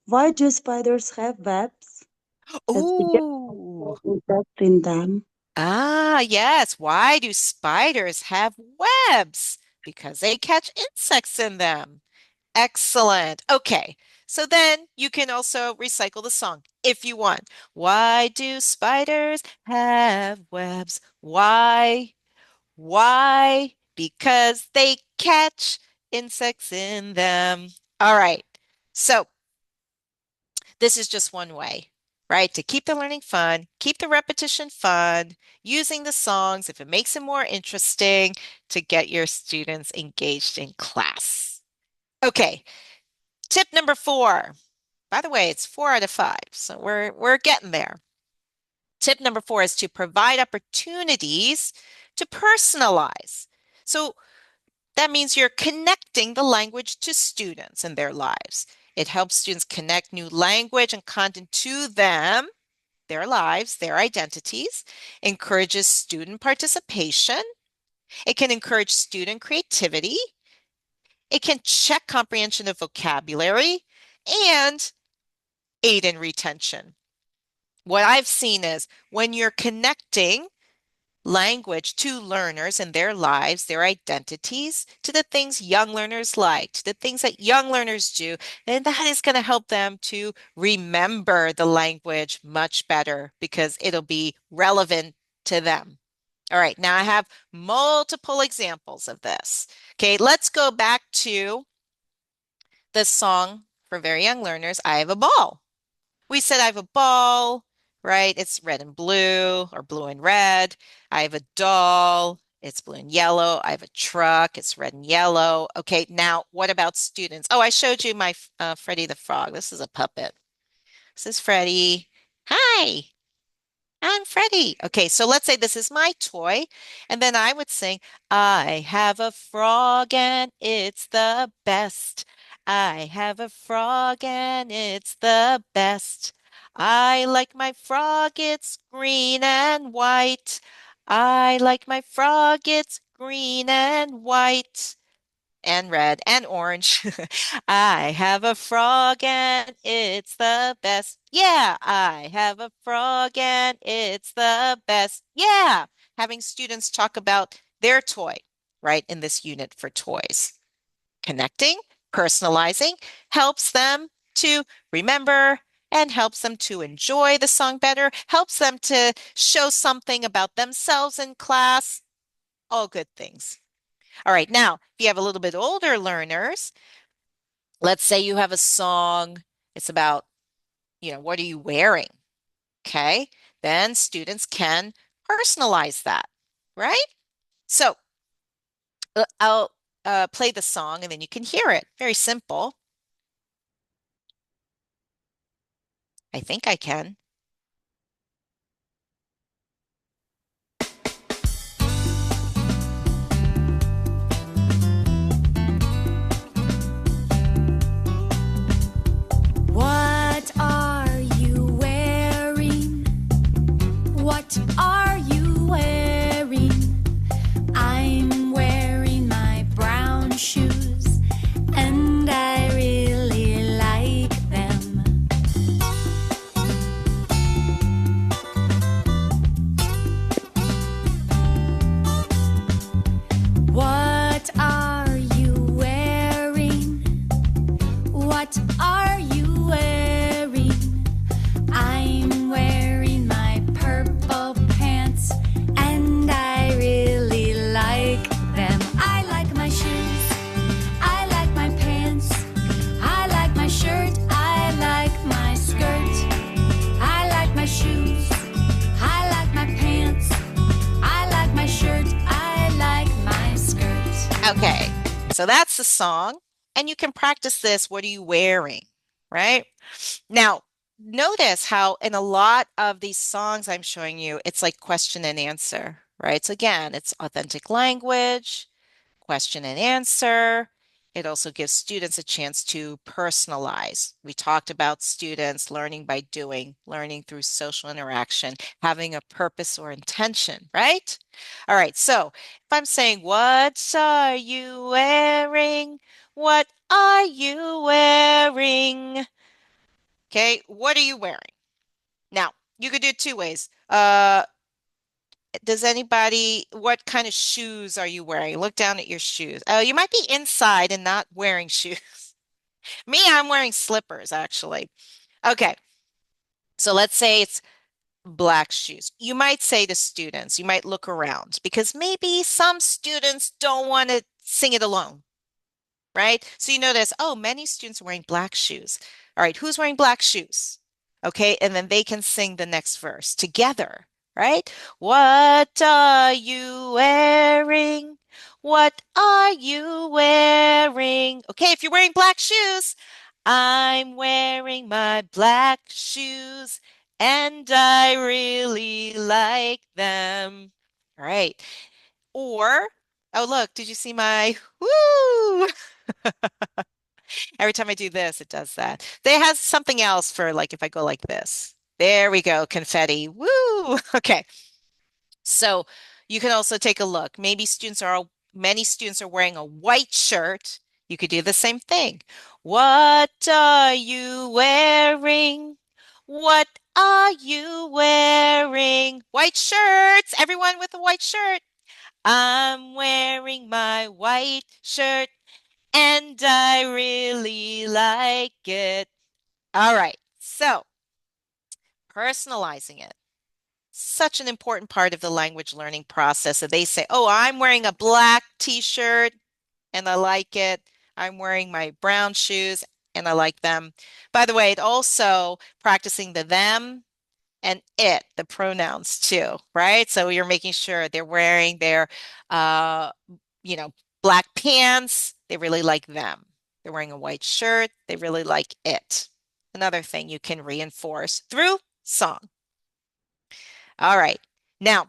Why do spiders have webs? Because they get Ooh. insects in them. Ah, yes. Why do spiders have webs? Because they catch insects in them. Excellent. Okay. So then you can also recycle the song if you want. Why do spiders have webs? Why? Why? Because they catch insects in them. All right. So this is just one way, right? To keep the learning fun, keep the repetition fun, using the songs if it makes it more interesting to get your students engaged in class. Okay, tip number 4. By the way, it's 4 out of 5, so we're getting there. Tip number 4 is to provide opportunities to personalize. So that means you're connecting the language to students and their lives. It helps students connect new language and content to them, their lives, their identities, encourages student participation. It can encourage student creativity. It can check comprehension of vocabulary and aid in retention. What I've seen is when you're connecting language to learners and their lives, their identities, to the things young learners like, to the things that young learners do, and that is going to help them to remember the language much better because it'll be relevant to them. All right, now I have multiple examples of this. Okay, let's go back to the song for very young learners, I Have a Ball. We said I have a ball, right? It's red and blue or blue and red. I have a doll. It's blue and yellow. I have a truck. It's red and yellow. Okay, now what about students? Oh, I showed you my Freddie the Frog. This is a puppet. This is Freddie. Hi, I'm Freddie. Okay, so let's say this is my toy. And then I would sing, I have a frog and it's the best. I have a frog and it's the best. I like my frog, it's green and white. I like my frog, it's green and white and red and orange. I have a frog and it's the best. Yeah, I have a frog and it's the best. Yeah, having students talk about their toy, right, in this unit for toys. Connecting, personalizing helps them to remember and helps them to enjoy the song better, helps them to show something about themselves in class. All good things. All right, now, if you have a little bit older learners, let's say you have a song, it's about, what are you wearing? Okay, then students can personalize that, right? So I'll play the song and then you can hear it. Very simple. I think I can. What are you wearing? What are you wearing? I'm wearing my brown shoes, and I really like them. so that's the song. And you can practice this. What are you wearing? Right? Now, notice how in a lot of these songs I'm showing you, it's like question and answer, right? So again, it's authentic language, question and answer. It also gives students a chance to personalize. We talked about students learning by doing, learning through social interaction, having a purpose or intention, right? All right, so if I'm saying, what are you wearing? What are you wearing? Okay, what are you wearing? Now, you could do it two ways. Does anybody, what kind of shoes are you wearing? Look down at your shoes. Oh, you might be inside and not wearing shoes. Me, I'm wearing slippers, actually. Okay, so let's say it's black shoes. You might say to students, you might look around because maybe some students don't want to sing it alone, right? So you notice, oh, many students are wearing black shoes. All right, who's wearing black shoes? Okay, and then they can sing the next verse together, right? What are you wearing? What are you wearing? Okay, if you're wearing black shoes, I'm wearing my black shoes and I really like them. All right. Or, oh, look, did you see my woo? Every time I do this, it does that. They has something else for like if I go like this. There we go, confetti. Woo! Okay. So you can also take a look. Many students are wearing a white shirt. You could do the same thing. What are you wearing? What are you wearing? White shirts. Everyone with a white shirt. I'm wearing my white shirt and I really like it. All right. So personalizing it. Such an important part of the language learning process. So they say, oh, I'm wearing a black t-shirt and I like it. I'm wearing my brown shoes and I like them. By the way, it also practicing the them and it, the pronouns too, right? So you're making sure they're wearing their, uh, you know, black pants. They really like them. They're wearing a white shirt. They really like it. Another thing you can reinforce through song. All right. Now,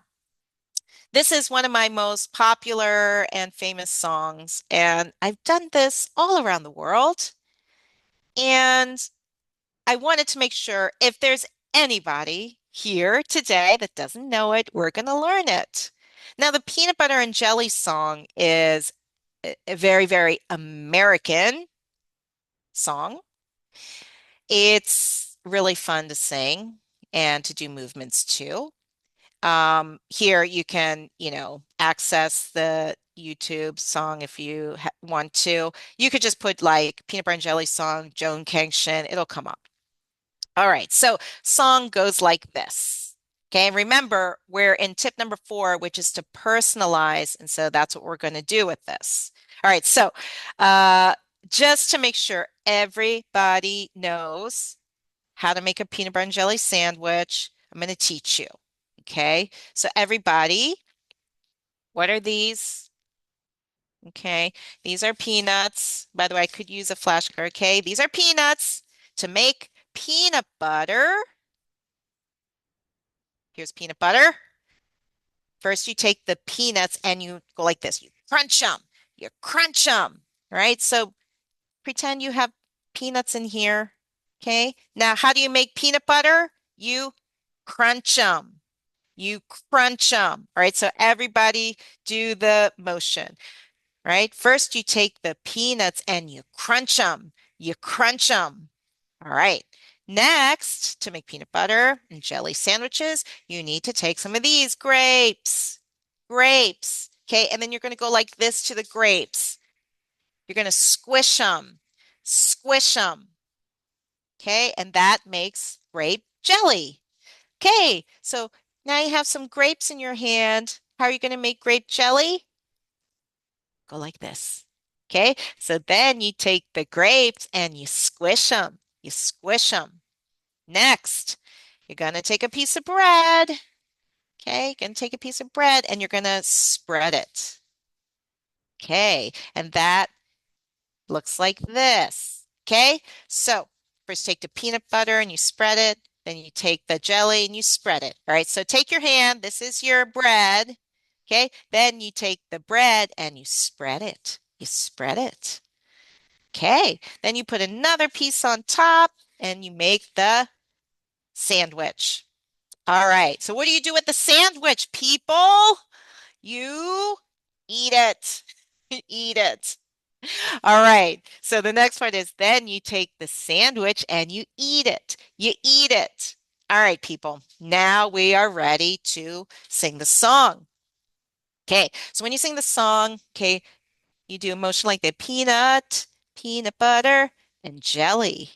this is one of my most popular and famous songs, and I've done this all around the world. And I wanted to make sure if there's anybody here today that doesn't know it, we're going to learn it. Now, the peanut butter and jelly song is a very, very American song. It's really fun to sing and to do movements too. Here you can, access the YouTube song if you want to. You could just put like peanut butter and jelly song, Joan, Kang, Shin, it'll come up. All right, so song goes like this. Okay, and remember, we're in tip number 4, which is to personalize. And so that's what we're going to do with this. All right, so just to make sure everybody knows how to make a peanut butter and jelly sandwich, I'm going to teach you. Okay, so everybody, what are these? Okay, these are peanuts. By the way, I could use a flashcard. Okay, these are peanuts. To make peanut butter, here's peanut butter. First, you take the peanuts and you go like this. You crunch them. You crunch them. All right, so pretend you have peanuts in here. Okay, now how do you make peanut butter? You crunch them. You crunch them. All right, so everybody do the motion, right? First, you take the peanuts and you crunch them. You crunch them. All right. Next, to make peanut butter and jelly sandwiches, you need to take some of these grapes. Grapes. Okay, and then you're going to go like this to the grapes. You're going to squish them. Squish them. Okay, and that makes grape jelly. Okay, so now you have some grapes in your hand. How are you going to make grape jelly? Go like this. Okay, so then you take the grapes and you squish them. You squish them. Next, you're going to take a piece of bread. Okay, you're going to take a piece of bread and you're going to spread it. Okay, and that looks like this. Okay, so first take the peanut butter and you spread it. Then you take the jelly and you spread it. All right, so take your hand. This is your bread. Okay, then you take the bread and you spread it. You spread it. Okay, then you put another piece on top and you make the sandwich. All right, so what do you do with the sandwich, people? You eat it. Eat it. All right, so the next part is then you take the sandwich and you eat it. You eat it. All right, people, now we are ready to sing the song. Okay, so when you sing the song, okay, you do a motion like the peanut, peanut butter, and jelly.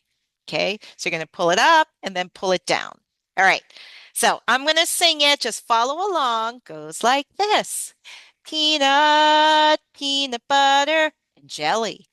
Okay, so you're going to pull it up and then pull it down. All right, so I'm going to sing it. Just follow along. Goes like this. Peanut, peanut butter, and jelly.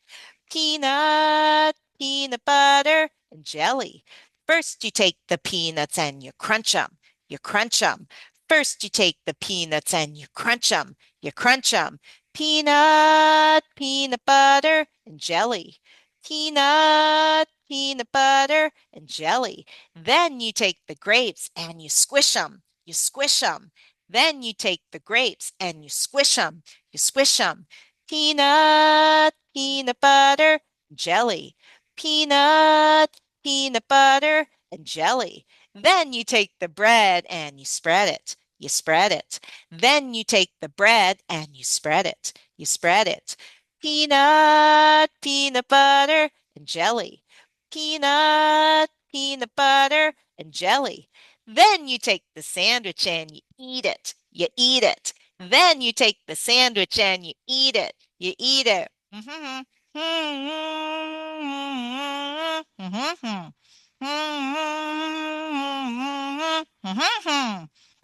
Peanut, peanut butter, and jelly. First, you take the peanuts and you crunch them. You crunch them. First, you take the peanuts and you crunch them. You crunch them. Peanut, peanut butter, and jelly. Peanut, peanut butter, and jelly. Then you take the grapes and you squish them. You squish them. Then you take the grapes and you squish them. You squish them. Peanut, peanut butter, jelly. Peanut, peanut butter, and jelly. Then you take the bread and you spread it. You spread it. Then you take the bread and you spread it. You spread it. Peanut, peanut butter, and jelly. Peanut, peanut butter, and jelly. Then you take the sandwich and you eat it. You eat it. Then you take the sandwich and you eat it. You eat it.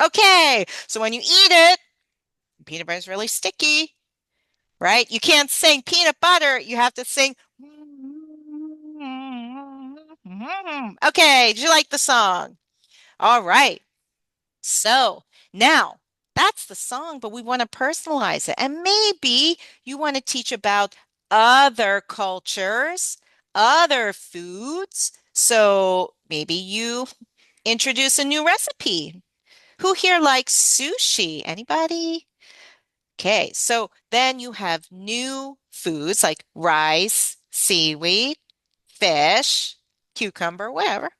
Okay, so when you eat it, peanut butter is really sticky, right? You can't sing peanut butter. You have to sing. Okay, did you like the song? All right. So now that's the song, but we want to personalize it. And maybe you want to teach about other cultures, other foods. So maybe you introduce a new recipe. Who here likes sushi? Anybody? Okay, so then you have new foods like rice, seaweed, fish, cucumber, whatever.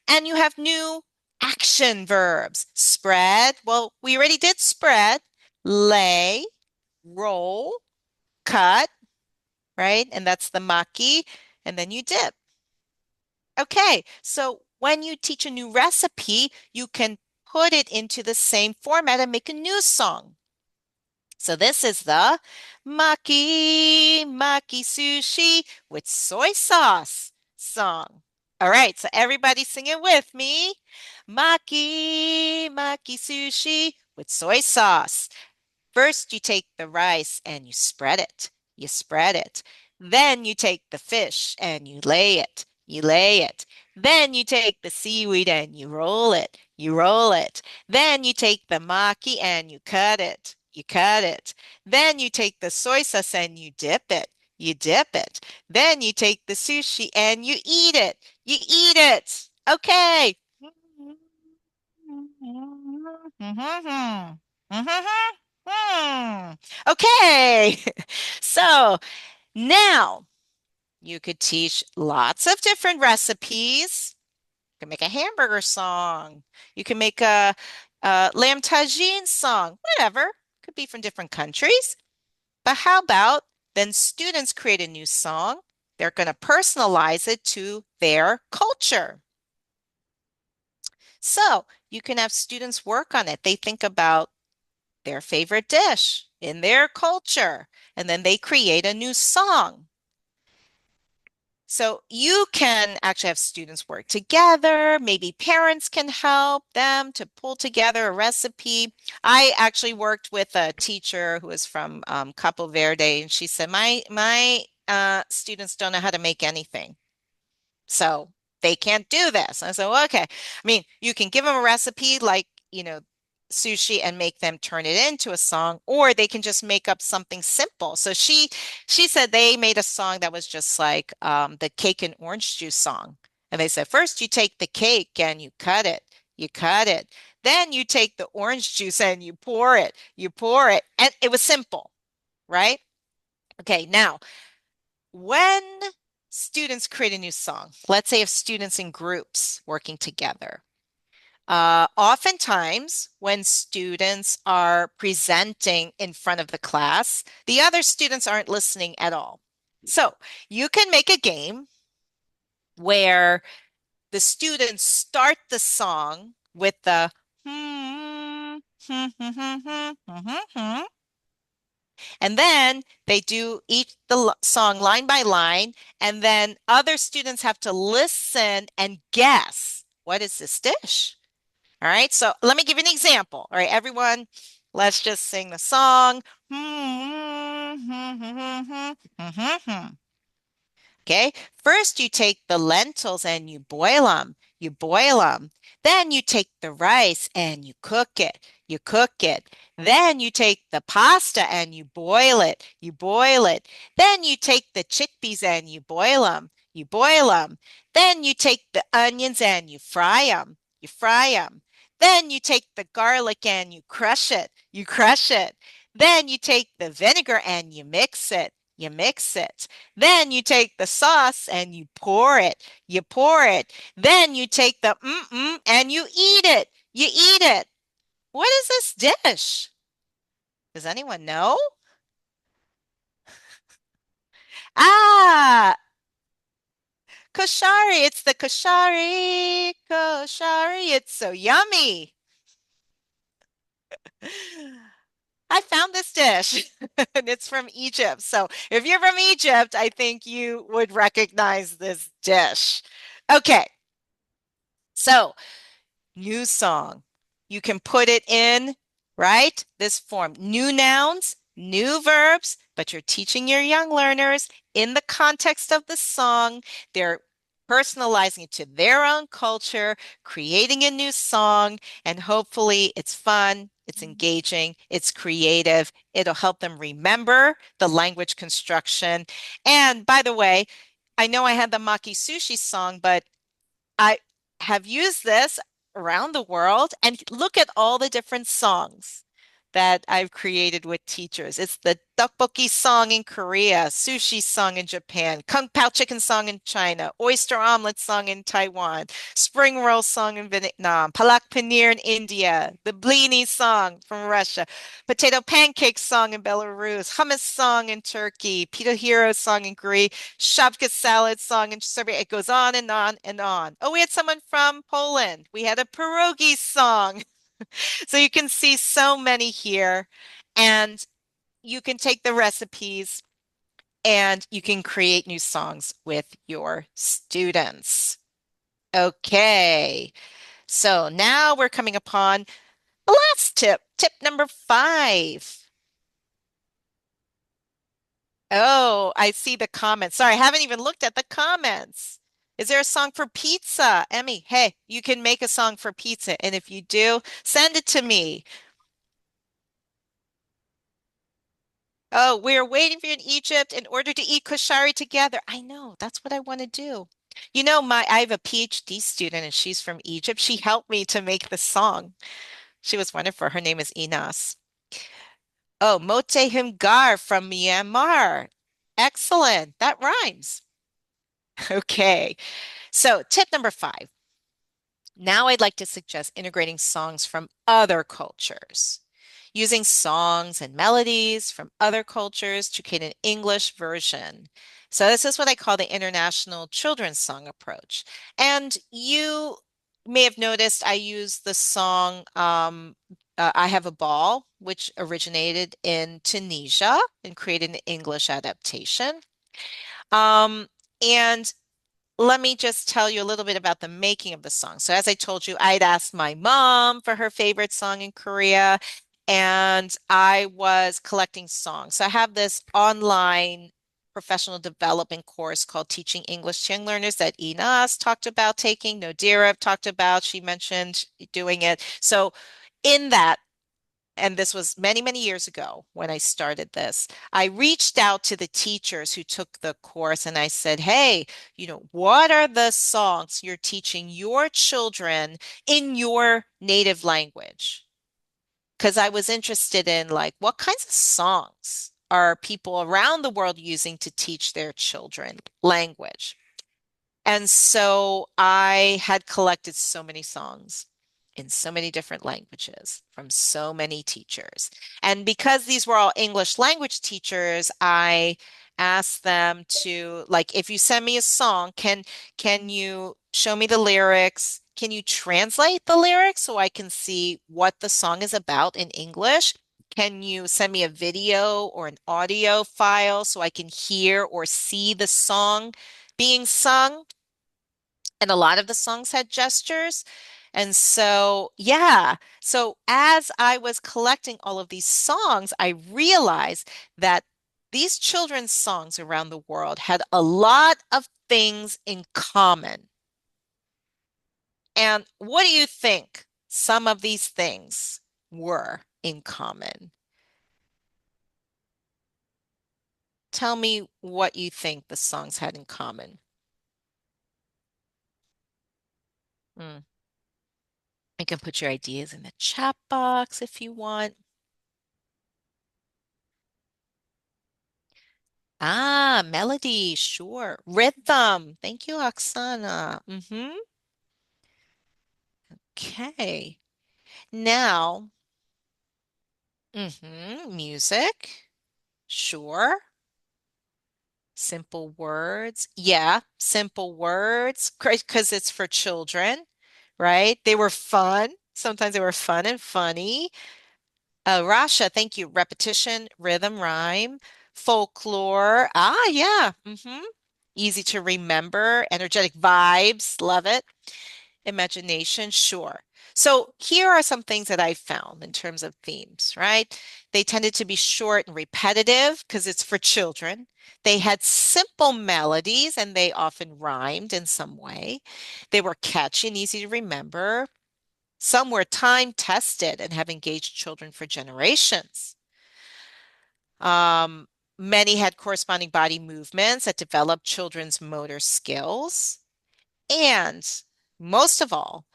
And you have new action verbs. Spread. Well, we already did spread. Lay, roll, cut, right? And that's the maki. And then you dip. Okay, so when you teach a new recipe, you can put it into the same format and make a new song. So this is the maki maki sushi with soy sauce song. All right, so everybody sing it with me. Maki maki sushi with soy sauce. First, you take the rice and you spread it. You spread it. Then you take the fish and you lay it. You lay it. Then you take the seaweed and you roll it. You roll it. Then you take the maki and you cut it. You cut it. Then you take the soy sauce and you dip it. You dip it. Then you take the sushi and you eat it. You eat it. Okay. Okay. So now you could teach lots of different recipes. You can make a hamburger song. You can make a lamb tagine song, whatever. Could be from different countries. But how about then students create a new song? They're going to personalize it to their culture. So you can have students work on it. They think about their favorite dish in their culture, and then they create a new song. So you can actually have students work together. Maybe parents can help them to pull together a recipe. I actually worked with a teacher who is from Capo Verde, and she said, my students don't know how to make anything. So they can't do this. I said, well, okay. I mean, you can give them a recipe like, sushi and make them turn it into a song, or they can just make up something simple. So she said they made a song that was just like the cake and orange juice song. And they said, first you take the cake and you cut it. You cut it. Then you take the orange juice and you pour it. You pour it. And it was simple, right? Okay, now when students create a new song, let's say if students in groups working together, oftentimes, when students are presenting in front of the class, the other students aren't listening at all. So you can make a game where the students start the song with the and then they do each the song line by line, and then other students have to listen and guess, what is this dish? All right, so let me give you an example. All right, everyone, let's just sing the song. Okay, first you take the lentils and you boil them. You boil them. Then you take the rice and you cook it. You cook it. Then you take the pasta and you boil it. You boil it. Then you take the chickpeas and you boil them. You boil them. Then you take the onions and you fry them. You fry them. Then you take the garlic and you crush it. You crush it. Then you take the vinegar and you mix it. You mix it. Then you take the sauce and you pour it. You pour it. Then you take the and you eat it. You eat it. What is this dish? Does anyone know? Ah, koshari. It's the koshari. Koshari. It's so yummy. I found this dish and it's from Egypt. So if you're from Egypt, I think you would recognize this dish. Okay. So new song. You can put it in, right? This form, new nouns, new verbs, but you're teaching your young learners in the context of the song. They're personalizing it to their own culture, creating a new song, and hopefully it's fun, it's engaging, it's creative. It'll help them remember the language construction. And by the way, I know I had the Maki Sushi song, but I have used this around the world, and look at all the different songs that I've created with teachers. It's the tteokbokki song in Korea, sushi song in Japan, kung pao chicken song in China, oyster omelet song in Taiwan, spring roll song in Vietnam, palak paneer in India, the blini song from Russia, potato pancake song in Belarus, hummus song in Turkey, pita hero song in Greece, Shabka salad song in Serbia. It goes on and on and on. Oh, we had someone from Poland. We had a pierogi song. So you can see so many here, and you can take the recipes and you can create new songs with your students. Okay, so now we're coming upon the last tip, tip number 5. Oh, I see the comments. Sorry, I haven't even looked at the comments. Is there a song for pizza? Emmy, hey, you can make a song for pizza. And if you do, send it to me. Oh, we're waiting for you in Egypt in order to eat koshari together. I know, that's what I want to do. You know, I have a PhD student and she's from Egypt. She helped me to make the song. She was wonderful. Her name is Inas. Oh, Mote Gar from Myanmar. Excellent. That rhymes. Okay. So, tip number 5. Now I'd like to suggest integrating songs from other cultures, using songs and melodies from other cultures to create an English version. So this is what I call the international children's song approach. And you may have noticed I use the song I Have a Ball, which originated in Tunisia and created an English adaptation. And let me just tell you a little bit about the making of the song. So as I told you, I'd asked my mom for her favorite song in Korea, and I was collecting songs. So I have this online professional development course called Teaching English to Young Learners that Inas talked about taking, Nodira talked about, she mentioned doing it. So in that, and this was many, many years ago when I started this, I reached out to the teachers who took the course and I said, hey, what are the songs you're teaching your children in your native language? Because I was interested in like, what kinds of songs are people around the world using to teach their children language? And so I had collected so many songs in so many different languages from so many teachers. And because these were all English language teachers, I asked them to, like, if you send me a song, can you show me the lyrics? Can you translate the lyrics so I can see what the song is about in English? Can you send me a video or an audio file so I can hear or see the song being sung? And a lot of the songs had gestures. And so, yeah. So as I was collecting all of these songs, I realized that these children's songs around the world had a lot of things in common. And what do you think some of these things were in common? Tell me what you think the songs had in common. Hmm. You can put your ideas in the chat box if you want. Ah, melody, sure. Rhythm. Thank you, Oksana. Okay. Now, music. Sure. Simple words. Yeah, simple words because it's for children, right? They were fun. Sometimes they were fun and funny. Rasha, thank you. Repetition, rhythm, rhyme, folklore. Ah, yeah. Easy to remember. Energetic vibes. Love it. Imagination, sure. So here are some things that I found in terms of themes, right? They tended to be short and repetitive because it's for children. They had simple melodies and they often rhymed in some way. They were catchy and easy to remember. Some were time tested and have engaged children for generations. Um, Many had corresponding body movements that developed children's motor skills. And most of all,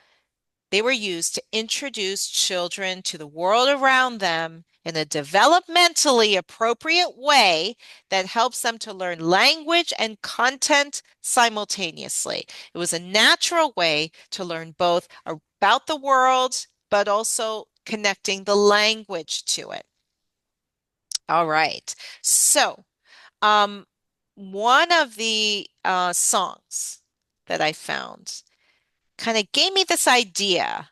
they were used to introduce children to the world around them in a developmentally appropriate way that helps them to learn language and content simultaneously. It was a natural way to learn both about the world, but also connecting the language to it. All right. So, um, one of the songs that I found kind of gave me this idea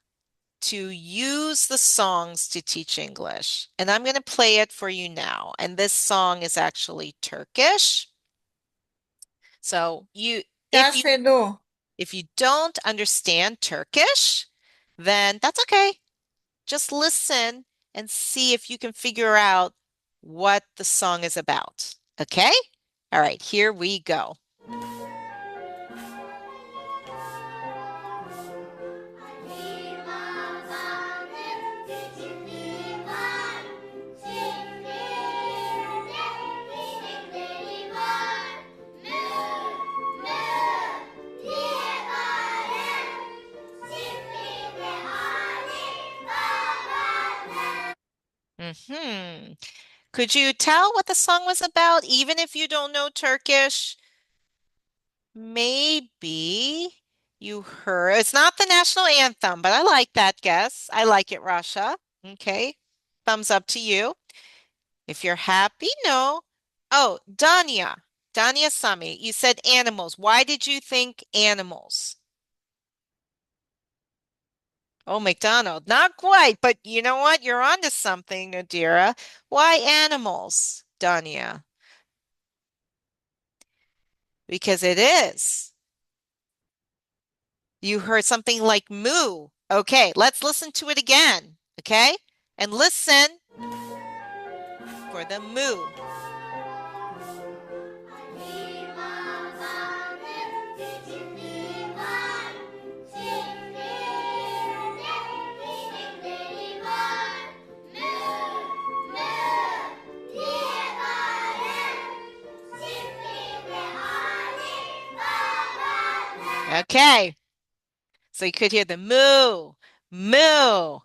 to use the songs to teach English. And I'm going to play it for you now. And this song is actually Turkish. So if you don't understand Turkish, then that's okay. Just listen and see if you can figure out what the song is about. Okay? All right, here we go. Could you tell what the song was about, even if you don't know Turkish? Maybe you heard. It's not the national anthem, but I like that guess. I like it, Rasha. Okay. Thumbs up to you. If you're happy, no. Oh, Dania Sami, you said animals. Why did you think animals? Oh, McDonald, not quite, but you know what? You're onto something, Nadira. Why animals, Dania? Because it is. You heard something like moo. Okay, let's listen to it again. Okay? And listen for the moo. Okay. So you could hear the moo, moo.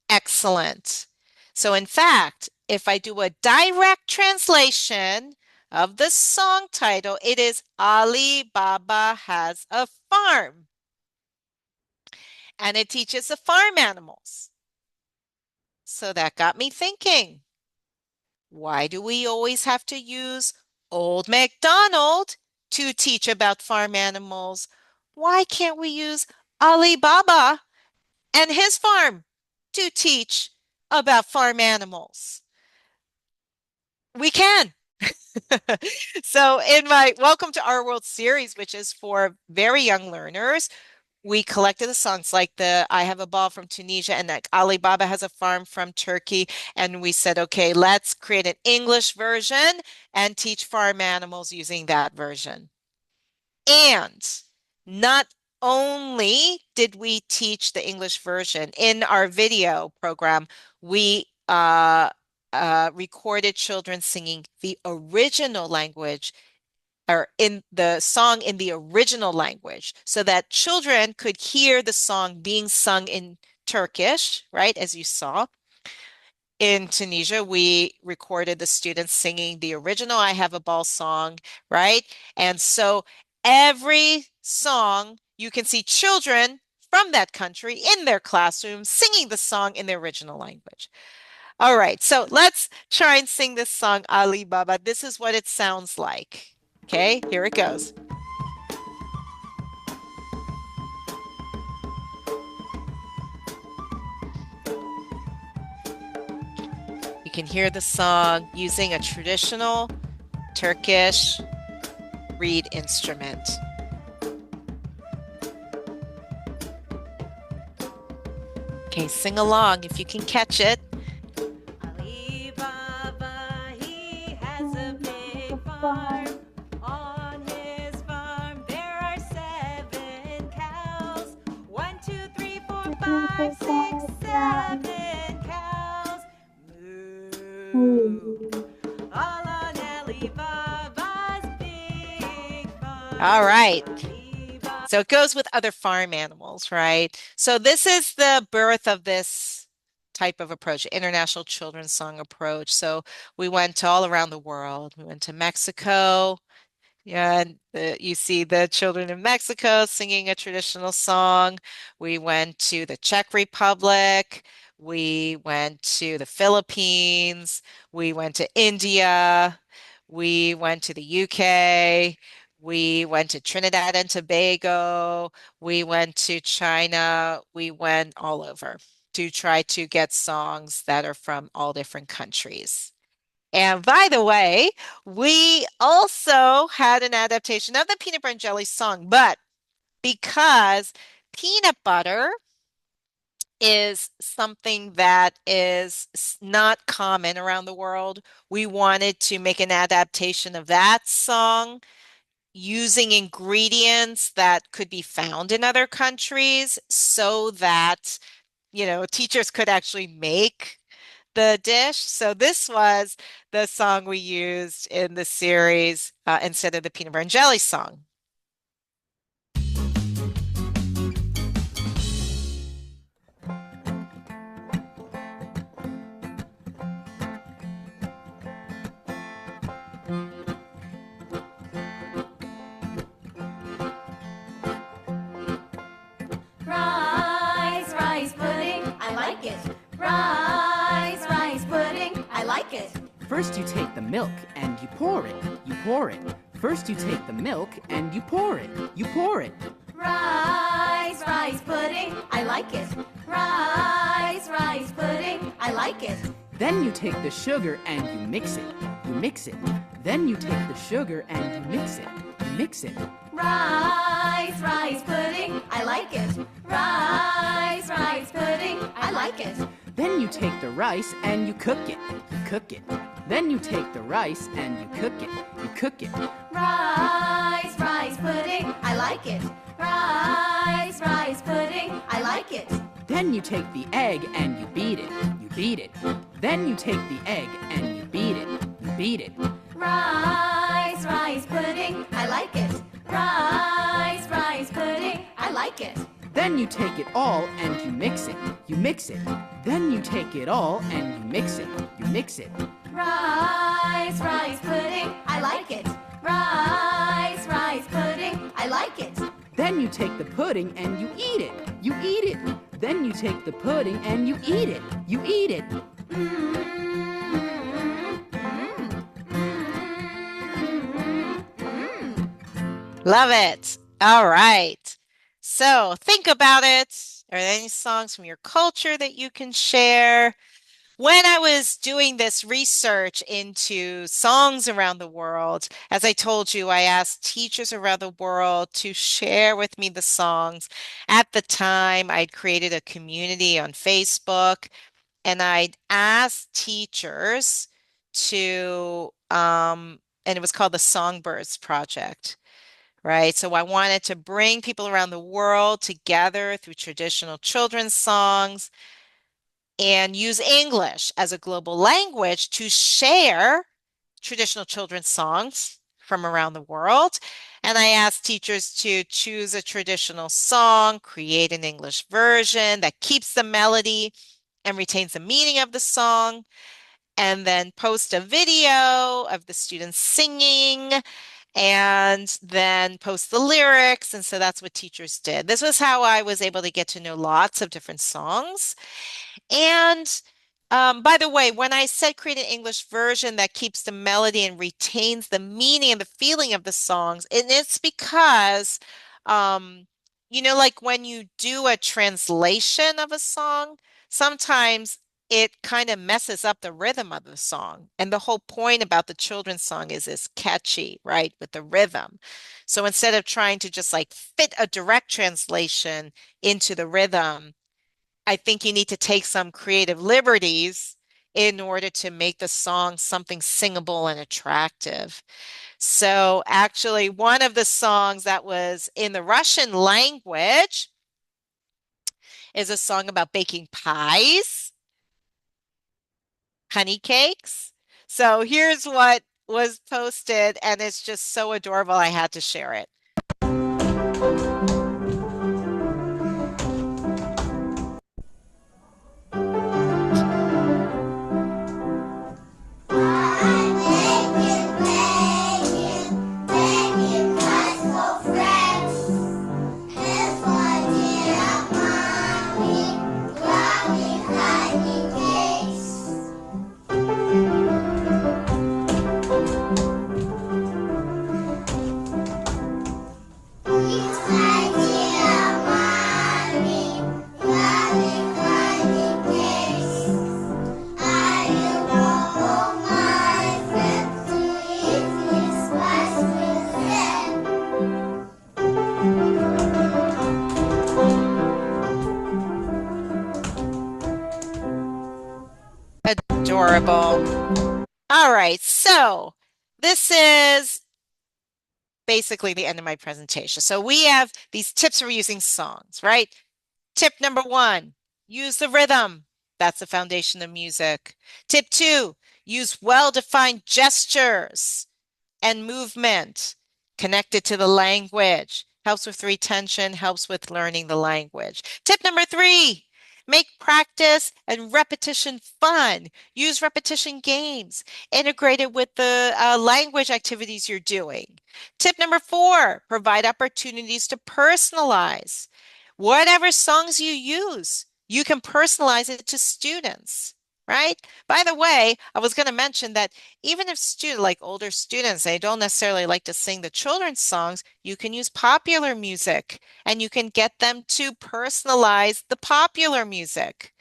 Excellent. So in fact, if I do a direct translation of the song title, it is Ali Baba Has a Farm. And it teaches the farm animals. So that got me thinking, why do we always have to use Old MacDonald to teach about farm animals? Why can't we use Ali Baba and his farm to teach about farm animals? We can. So in my Welcome to Our World series, which is for very young learners, we collected the songs like the I Have a Ball from Tunisia and like Ali Baba Has a Farm from Turkey. And we said, okay, let's create an English version and teach farm animals using that version. And not only did we teach the English version, in our video program, we recorded children singing the original language or in the song in the original language so that children could hear the song being sung in Turkish, right? As you saw. In Tunisia, we recorded the students singing the original I Have a Ball song, right? And so every song, you can see children from that country in their classroom singing the song in the original language. All right, so let's try and sing this song, Ali Baba. This is what it sounds like. Okay, here it goes. You can hear the song using a traditional Turkish reed instrument. Okay, sing along if you can catch it. Ali Baba, he has a big farm. On his farm there are 7 cows. 1, 2, 3, 4, 5, 6, 7 cows. Moo. All on Ali Baba's big farm. All right. Ali Baba. So it goes with other farm animals, right? So this is the birth of this type of approach, international children's song approach. So we went all around the world. We went to Mexico. Yeah, and you see the children in Mexico singing a traditional song. We went to the Czech Republic. We went to the Philippines. We went to India. We went to the UK. We went to Trinidad and Tobago. We went to China. We went all over to try to get songs that are from all different countries. And by the way, we also had an adaptation of the peanut butter and jelly song, but because peanut butter is something that is not common around the world, we wanted to make an adaptation of that song using ingredients that could be found in other countries so that, teachers could actually make the dish. So this was the song we used in the series instead of the peanut butter and jelly song. Rice pudding, I like it. Rice pudding, I like it. First you take the milk and you pour it, you pour it. First you take the milk and you pour it, you pour it. Rice pudding, I like it. Rice pudding, I like it. Then you take the sugar and you mix it, you mix it. Then you take the sugar and you mix it, you mix it. Rice pudding, I like it. Rice pudding, I like it. Then you take the rice and you cook it, you cook it. Then you take the rice and you cook it, you cook it. Rice pudding, I like it. Rice pudding, I like it. Then you take the egg and you beat it, you beat it. Then you take the egg and you beat it, you beat it. Rice pudding, I like it. Rice pudding, Then you take it all and you mix it. You mix it. Then you take it all and you mix it. You mix it. Rice, rice pudding, I like it. Rice, rice pudding, I like it. Then you take the pudding and you eat it. You eat it. Then you take the pudding and you eat it. You eat it. Love it. All right. So think about it. Are there any songs from your culture that you can share? When I was doing this research into songs around the world, as I told you, I asked teachers around the world to share with me the songs. At the time, I'd created a community on Facebook, and I'd asked teachers to, and it was called the Songbirds Project, right? So I wanted to bring people around the world together through traditional children's songs and use English as a global language to share traditional children's songs from around the world. And I asked teachers to choose a traditional song, create an English version that keeps the melody and retains the meaning of the song, and then post a video of the students singing and then post the lyrics. And so that's what teachers did. This was how I was able to get to know lots of different songs. And by the way, when I said create an English version that keeps the melody and retains the meaning and the feeling of the songs, and it's because, like when you do a translation of a song, sometimes it kind of messes up the rhythm of the song. And the whole point about the children's song is it's catchy, right, with the rhythm. So instead of trying to just like fit a direct translation into the rhythm, I think you need to take some creative liberties in order to make the song something singable and attractive. So actually, one of the songs that was in the Russian language is a song about baking pies, honey cakes. So here's what was posted, and it's just so adorable, I had to share it. Adorable. All right, so this is basically the end of my presentation. So we have these tips for using songs, right? Tip number 1, use the rhythm. That's the foundation of music. Tip 2, use well-defined gestures and movement connected to the language. Helps with retention, helps with learning the language. Tip number 3, make practice and repetition fun. Use repetition games. Integrate it with the language activities you're doing. Tip number 4, provide opportunities to personalize. Whatever songs you use, you can personalize it to students, right? By the way, I was going to mention that even if older students, they don't necessarily like to sing the children's songs, you can use popular music and you can get them to personalize the popular music.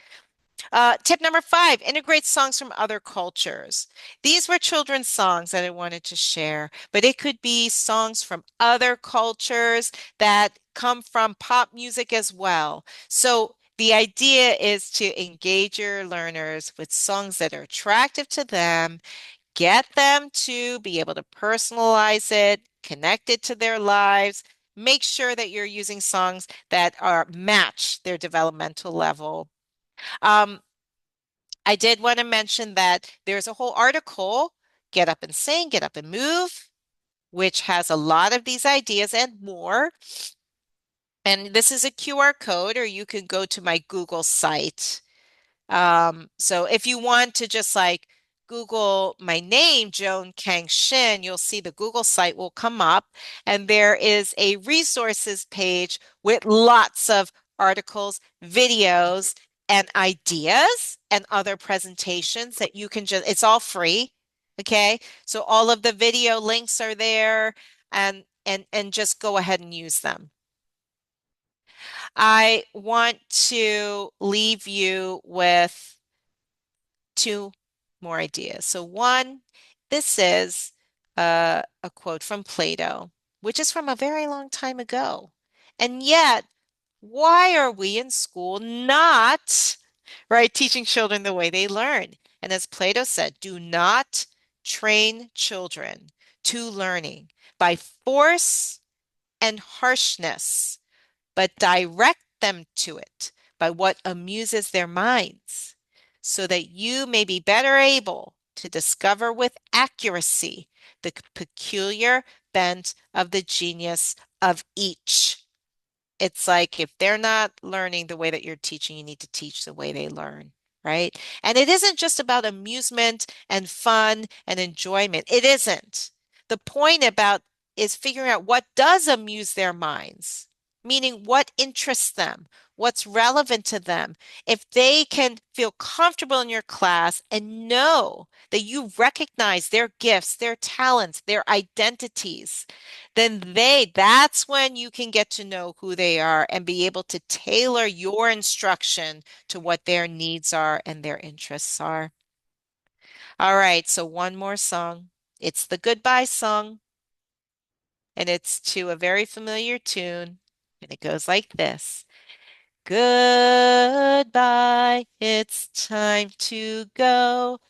Tip number 5, integrate songs from other cultures. These were children's songs that I wanted to share, but it could be songs from other cultures that come from pop music as well. So the idea is to engage your learners with songs that are attractive to them, get them to be able to personalize it, connect it to their lives, make sure that you're using songs that match their developmental level. I did want to mention that there's a whole article, Get Up and Sing, Get Up and Move, which has a lot of these ideas and more. And this is a QR code, or you can go to my Google site. So if you want to just like Google my name, Joan Kang Shin, you'll see the Google site will come up, and there is a resources page with lots of articles, videos, and ideas and other presentations that you can just, it's all free. Okay. So all of the video links are there, and just go ahead and use them. I want to leave you with two more ideas. So one, this is a quote from Plato, which is from a very long time ago. And yet, why are we in school not, right, teaching children the way they learn? And as Plato said, do not train children to learning by force and harshness, but direct them to it by what amuses their minds, so that you may be better able to discover with accuracy the peculiar bent of the genius of each. It's like if they're not learning the way that you're teaching, you need to teach the way they learn, right? And it isn't just about amusement and fun and enjoyment. It isn't. The point about is figuring out what does amuse their minds, meaning what interests them, what's relevant to them. If they can feel comfortable in your class and know that you recognize their gifts, their talents, their identities, then that's when you can get to know who they are and be able to tailor your instruction to what their needs are and their interests are. All right, so one more song. It's the goodbye song, and it's to a very familiar tune, and it goes like this. Goodbye, it's time to go.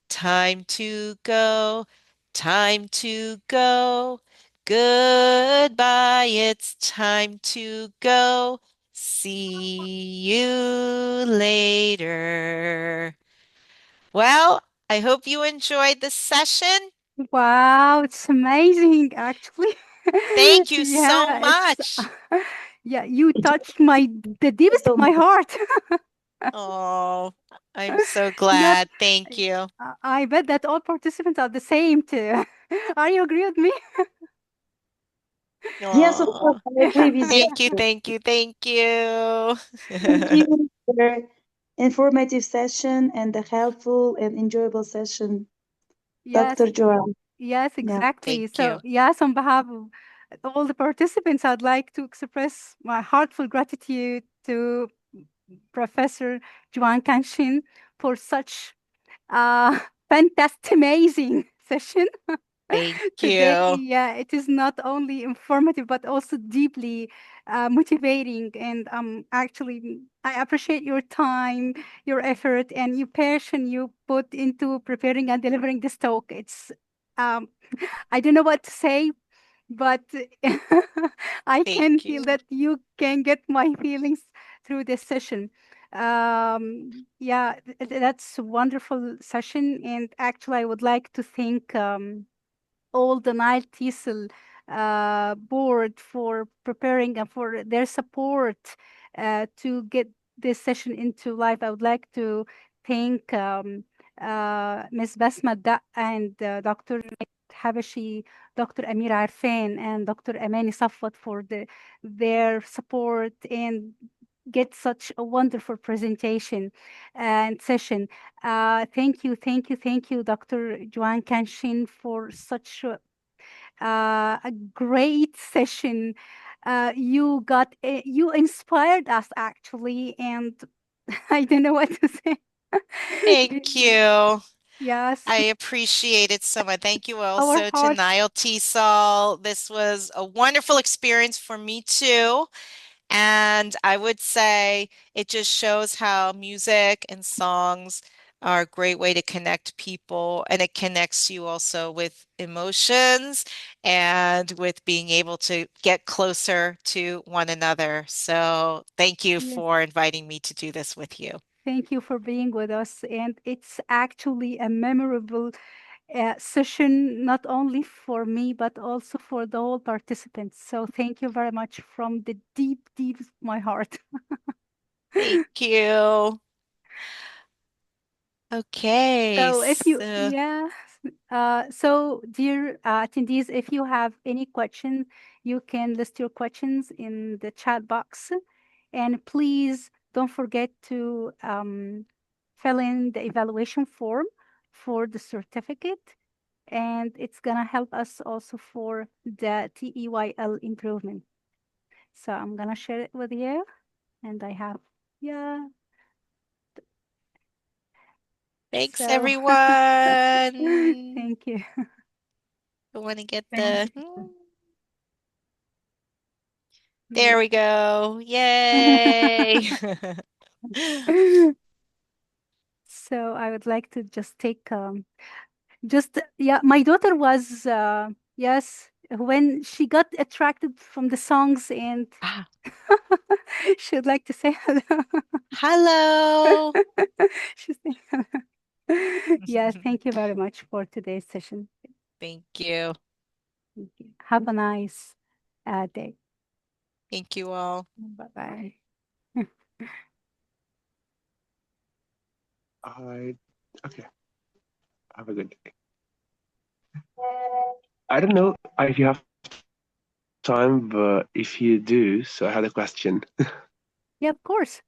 Time to go, time to go. Goodbye, it's time to go. See you later. Well, I hope you enjoyed the session. Wow, it's amazing, actually. Thank you so Yeah, it's much. yeah, you It touched the deepest of was my heart. Oh, I'm so Yep, glad. Thank you. I bet that all participants are the same too. Are you agree with me? yes, of course, Oh, I agree with you. thank you, thank you, thank you. Thank you for the informative session and the helpful and enjoyable session, Yes, Dr. Joan. yes, Yeah. exactly. Thank So, you. yes, on behalf of all the participants, I'd like to express my heartfelt gratitude to Professor Joan Kanshin for such uh, fantastic, amazing session Thank today. you. Yeah, it is not only informative but also deeply motivating. And actually, I appreciate your time, your effort, and your passion you put into preparing and delivering this talk. It's um, I don't know what to say, but I can Thank feel you. that you can get my feelings through this session. Yeah, that's a wonderful session. And actually, I would like to thank all the NileTESOL board for preparing and for their support to get this session into life. I would like to thank Ms. Basma Da and Dr. Habashi, Dr. Amir Arfan, and Dr. Amani Safwat for their support and get such a wonderful presentation and session. Thank you, thank you, thank you, Dr. Joan Kanshin, for such a great session. You inspired us actually, and I don't know what to say. Thank you. Yes, I appreciate it so much. Thank you our also to hearts. NileTESOL. This was a wonderful experience for me too. And I would say it just shows how music and songs are a great way to connect people, and it connects you also with emotions and with being able to get closer to one another. So thank you Yes. for inviting me to do this with you. Thank you for being with us. And it's actually a memorable session, not only for me, but also for the whole participants. So thank you very much from the deep, deep of my heart. Thank you. Okay, So if you, so yeah, so dear attendees, if you have any question, you can list your questions in the chat box. And please don't forget to fill in the evaluation form for the certificate. And it's gonna help us also for the TEYL improvement. So I'm gonna share it with you. And I have, yeah, thanks so everyone. thank you. I want to get Thank the there you. we go. Yay. So I would like to just take just yeah, my daughter was yes, when she got attracted from the songs and Ah, she would like to say hello. hello. She's saying hello. Yes, thank you very much for today's session. Thank you. Thank you. Have a nice day. Thank you all. Bye bye. Okay. Have a good day. I don't know if you have time, but if you do, so I had a question. Yeah, of course.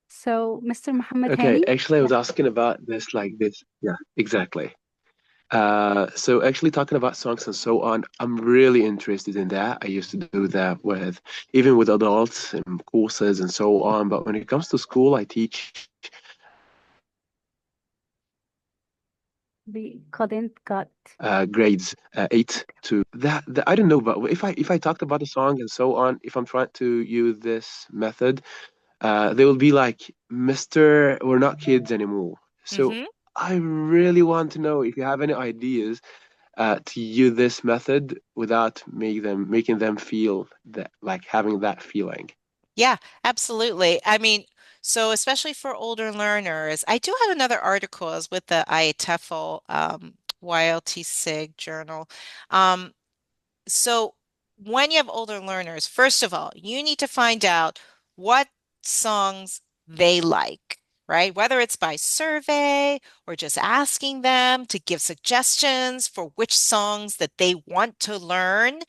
So, Mr. Muhammad Okay, Hani? actually, I was Yeah. asking about this like this. Yeah, exactly. So actually talking about songs and so on, I'm really interested in that. I used to do that with even with adults and courses and so on. But when it comes to school, I teach We couldn't got. grades 8 to that. I don't know, but if I talked about a song and so on, if I'm trying to use this method, they will be like, Mr. We're not kids anymore. So Mm-hmm. I really want to know if you have any ideas to use this method without making them feel that like having that feeling. Yeah, absolutely. I mean, so especially for older learners, I do have another article is with the IATEFL YLT SIG journal. Um, So when you have older learners, first of all, you need to find out what songs they like, right? Whether it's by survey or just asking them to give suggestions for which songs that they want to learn.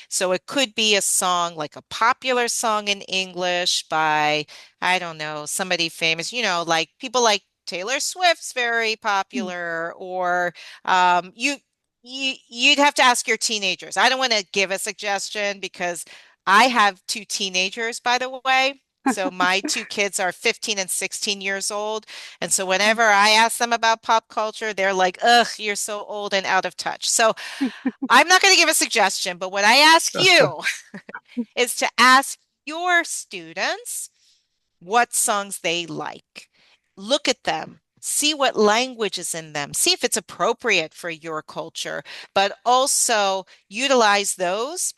So it could be a song like a popular song in English by, I don't know, somebody famous, like people like Taylor Swift's very Mm. popular, or you'd have to ask your teenagers. I don't want to give a suggestion because I have two teenagers, by the way. So my two kids are 15 and 16 years old. And so whenever I ask them about pop culture, they're like, ugh, you're so old and out of touch. So I'm not going to give a suggestion, but what I ask you is to ask your students what songs they like. Look at them. See what language is in them. See if it's appropriate for your culture, but also utilize those.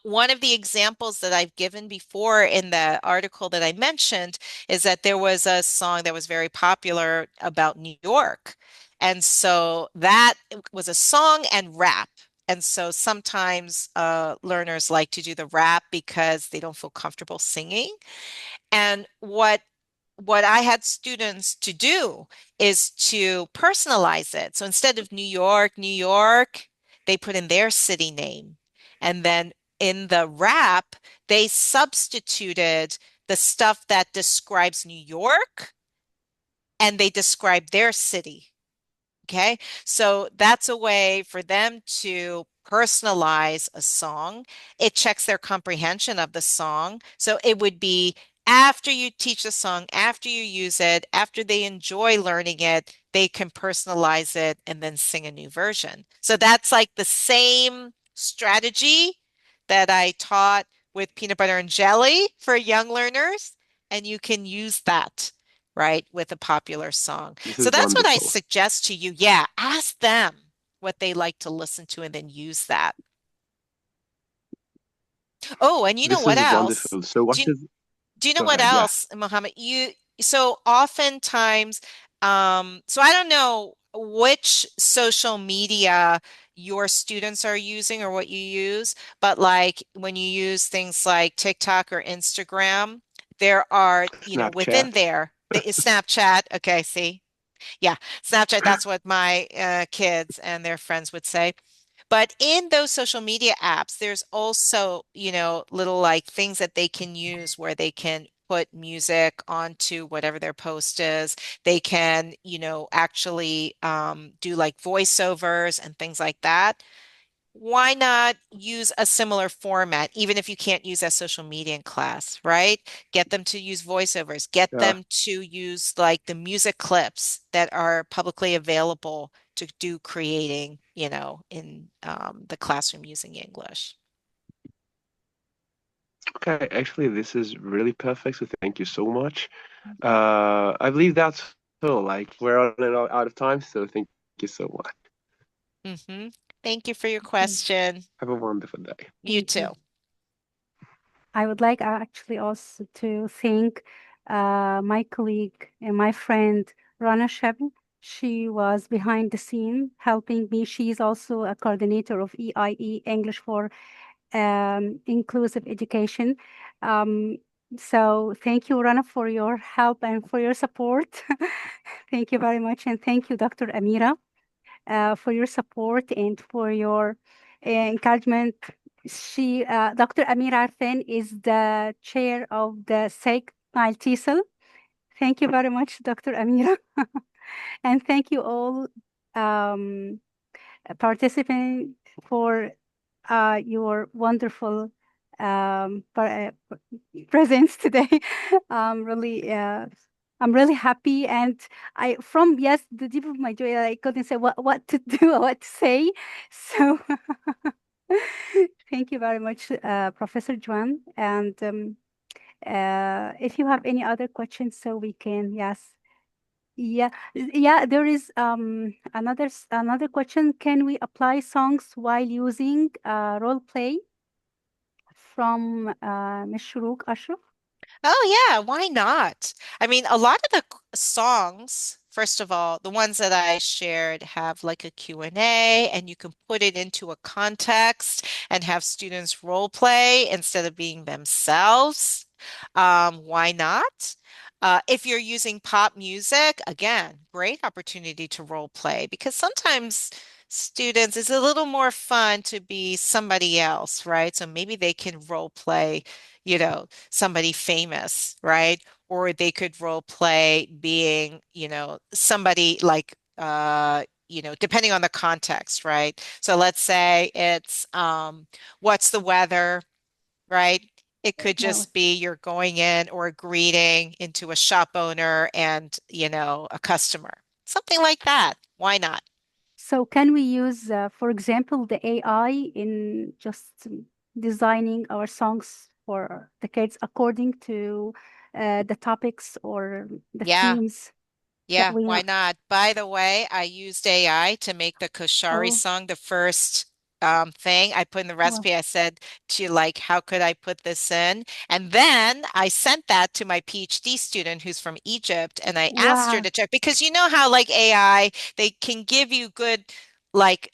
One of the examples that I've given before in the article that I mentioned is that there was a song that was very popular about New York. And so that was a song and rap. And so sometimes learners like to do the rap because they don't feel comfortable singing. And what I had students to do is to personalize it. So instead of New York, they put in their city name. And then in the rap, they substituted the stuff that describes New York and they describe their city. Okay, so that's a way for them to personalize a song. It checks their comprehension of the song. So it would be after you teach the song, after you use it, after they enjoy learning it, they can personalize it and then sing a new version. So that's like the same strategy that I taught with peanut butter and jelly for young learners, and you can use that right, with a popular song. This So is that's what I wonderful. suggest to you. Yeah, ask them what they like to listen to and then use that. Oh, and you know This what is else? wonderful. So what Do you, is, do you know go what ahead, yeah. else, Mohammed? So oftentimes, so I don't know which social media your students are using or what you use, but like when you use things like TikTok or Instagram, there are, within Snapchat. there, the Snapchat. Okay, see? Yeah, Snapchat, that's what my kids and their friends would say. But in those social media apps, there's also, little like things that they can use where they can put music onto whatever their post is. They can, actually do like voiceovers and things like that. Why not use a similar format, even if you can't use that social media in class, right? Get them to use voiceovers, get Yeah. them to use like the music clips that are publicly available to do creating, in the classroom using English. Okay, actually, this is really perfect. So thank you so much. I believe that's all. Like we're on and out of time, so thank you so much. Hmm. Thank you for your Okay, question. Have a wonderful day. You thank too. you. I would like actually also to thank my colleague and my friend Rana Sheb. She was behind the scene helping me. She's also a coordinator of EIE English for inclusive education. Um, so thank you, Rana, for your help and for your support. Thank you very much, and thank you, Dr. Amira, for your support and for your encouragement. Dr. Amira Arfan, is the chair of the SIG NileTESOL. Thank you very much, Dr. Amira, and thank you all participants for your wonderful presence today. Really, I'm really happy, and from yes, the deep of my joy, I couldn't say what to do or what to say. So, thank you very much, Professor Joan. And if you have any other questions, so we can yes. Yeah, yeah, there is another question. Can we apply songs while using role play from Ms. Shuruk Ashraf? Oh yeah, why not? I mean, a lot of the songs, first of all, the ones that I shared have like a Q&A, and you can put it into a context and have students role play instead of being themselves. Why not? If you're using pop music, again, great opportunity to role play because sometimes students, it's a little more fun to be somebody else, right? So maybe they can role play, somebody famous, right? Or they could role play being, somebody like depending on the context, right? So let's say it's what's the weather, right? It could Yeah. just be you're going in or greeting into a shop owner and, a customer. Something like that. Why not? So can we use, for example, the AI in just designing our songs for the kids according to the topics or the Yeah. themes that Yeah, we why want? not? By the way, I used AI to make the Koshari Oh, song, the first thing I put in the wow. recipe. I said to like, how could I put this in? And then I sent that to my PhD student who's from Egypt, and I asked her Wow. to check because you know how like AI, they can give you good like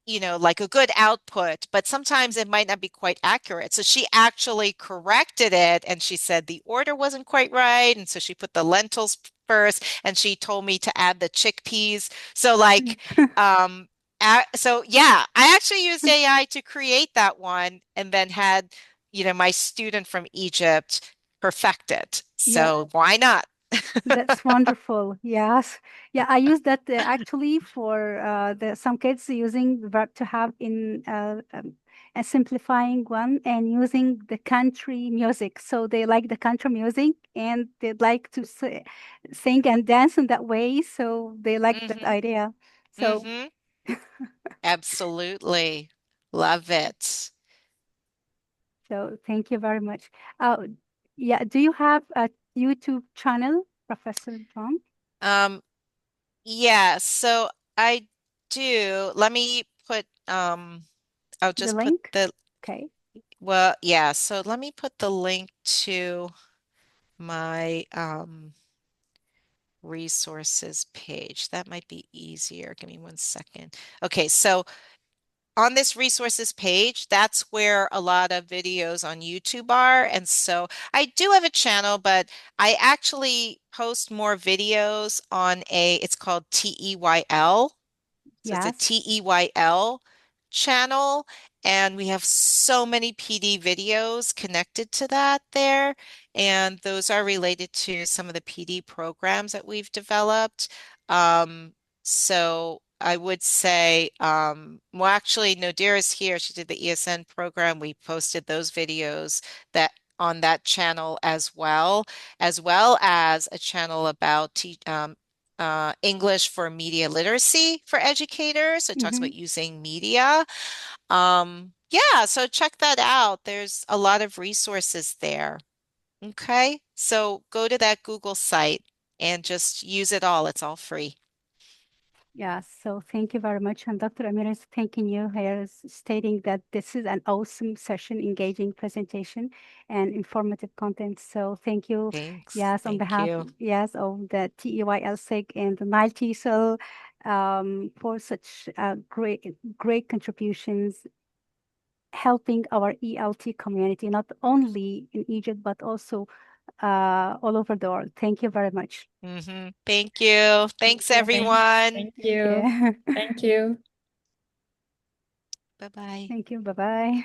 like a good output, but sometimes it might not be quite accurate. So she actually corrected it and she said the order wasn't quite right. And so she put the lentils first and she told me to add the chickpeas. So like, so yeah, I actually used AI to create that one and then had, my student from Egypt perfect it. Yeah, So why not? that's wonderful. Yes. Yeah, I use that actually for the some kids using the verb to have in a simplifying one and using the country music. So they like the country music and they'd like to sing and dance in that way. So they like that Hmm. idea. So Hmm. Absolutely. Love it. thank you very much. Uh, yeah, do you have a YouTube channel, Professor John? Um, yeah, so I do. Let me put I'll The just put link? the Okay. well, yeah, so let me put the link to my resources page. That might be easier. Give me 1 second. Okay, so on this resources page, that's where a lot of videos on YouTube are. And so I do have a channel, but I actually post more videos on it's called TEYL. So it's a Yes. TEYL channel, and we have so many PD videos connected to that there. And those are related to some of the PD programs that we've developed. So I would say, well, actually, Nadira's here. She did the ESN program. We posted those videos that on that channel as well as a channel about English for media literacy for educators. So it talks about using media. Yeah, so check that out. There's a lot of resources there. Okay, so go to that Google site and just use it all. It's all free. Yes, so thank you very much. And Dr. Amira is thanking you here, stating that this is an awesome session, engaging presentation and informative content. So thank you. Thanks. Yes, on Thank behalf, you. yes, of the TEYL SIG and the NileTESOL for such great contributions, helping our ELT community, not only in Egypt, but also all over the world. Thank you very much. Thank you. Thanks, you. everyone. Thank you. Thank you. Bye-bye. Thank you. Bye-bye.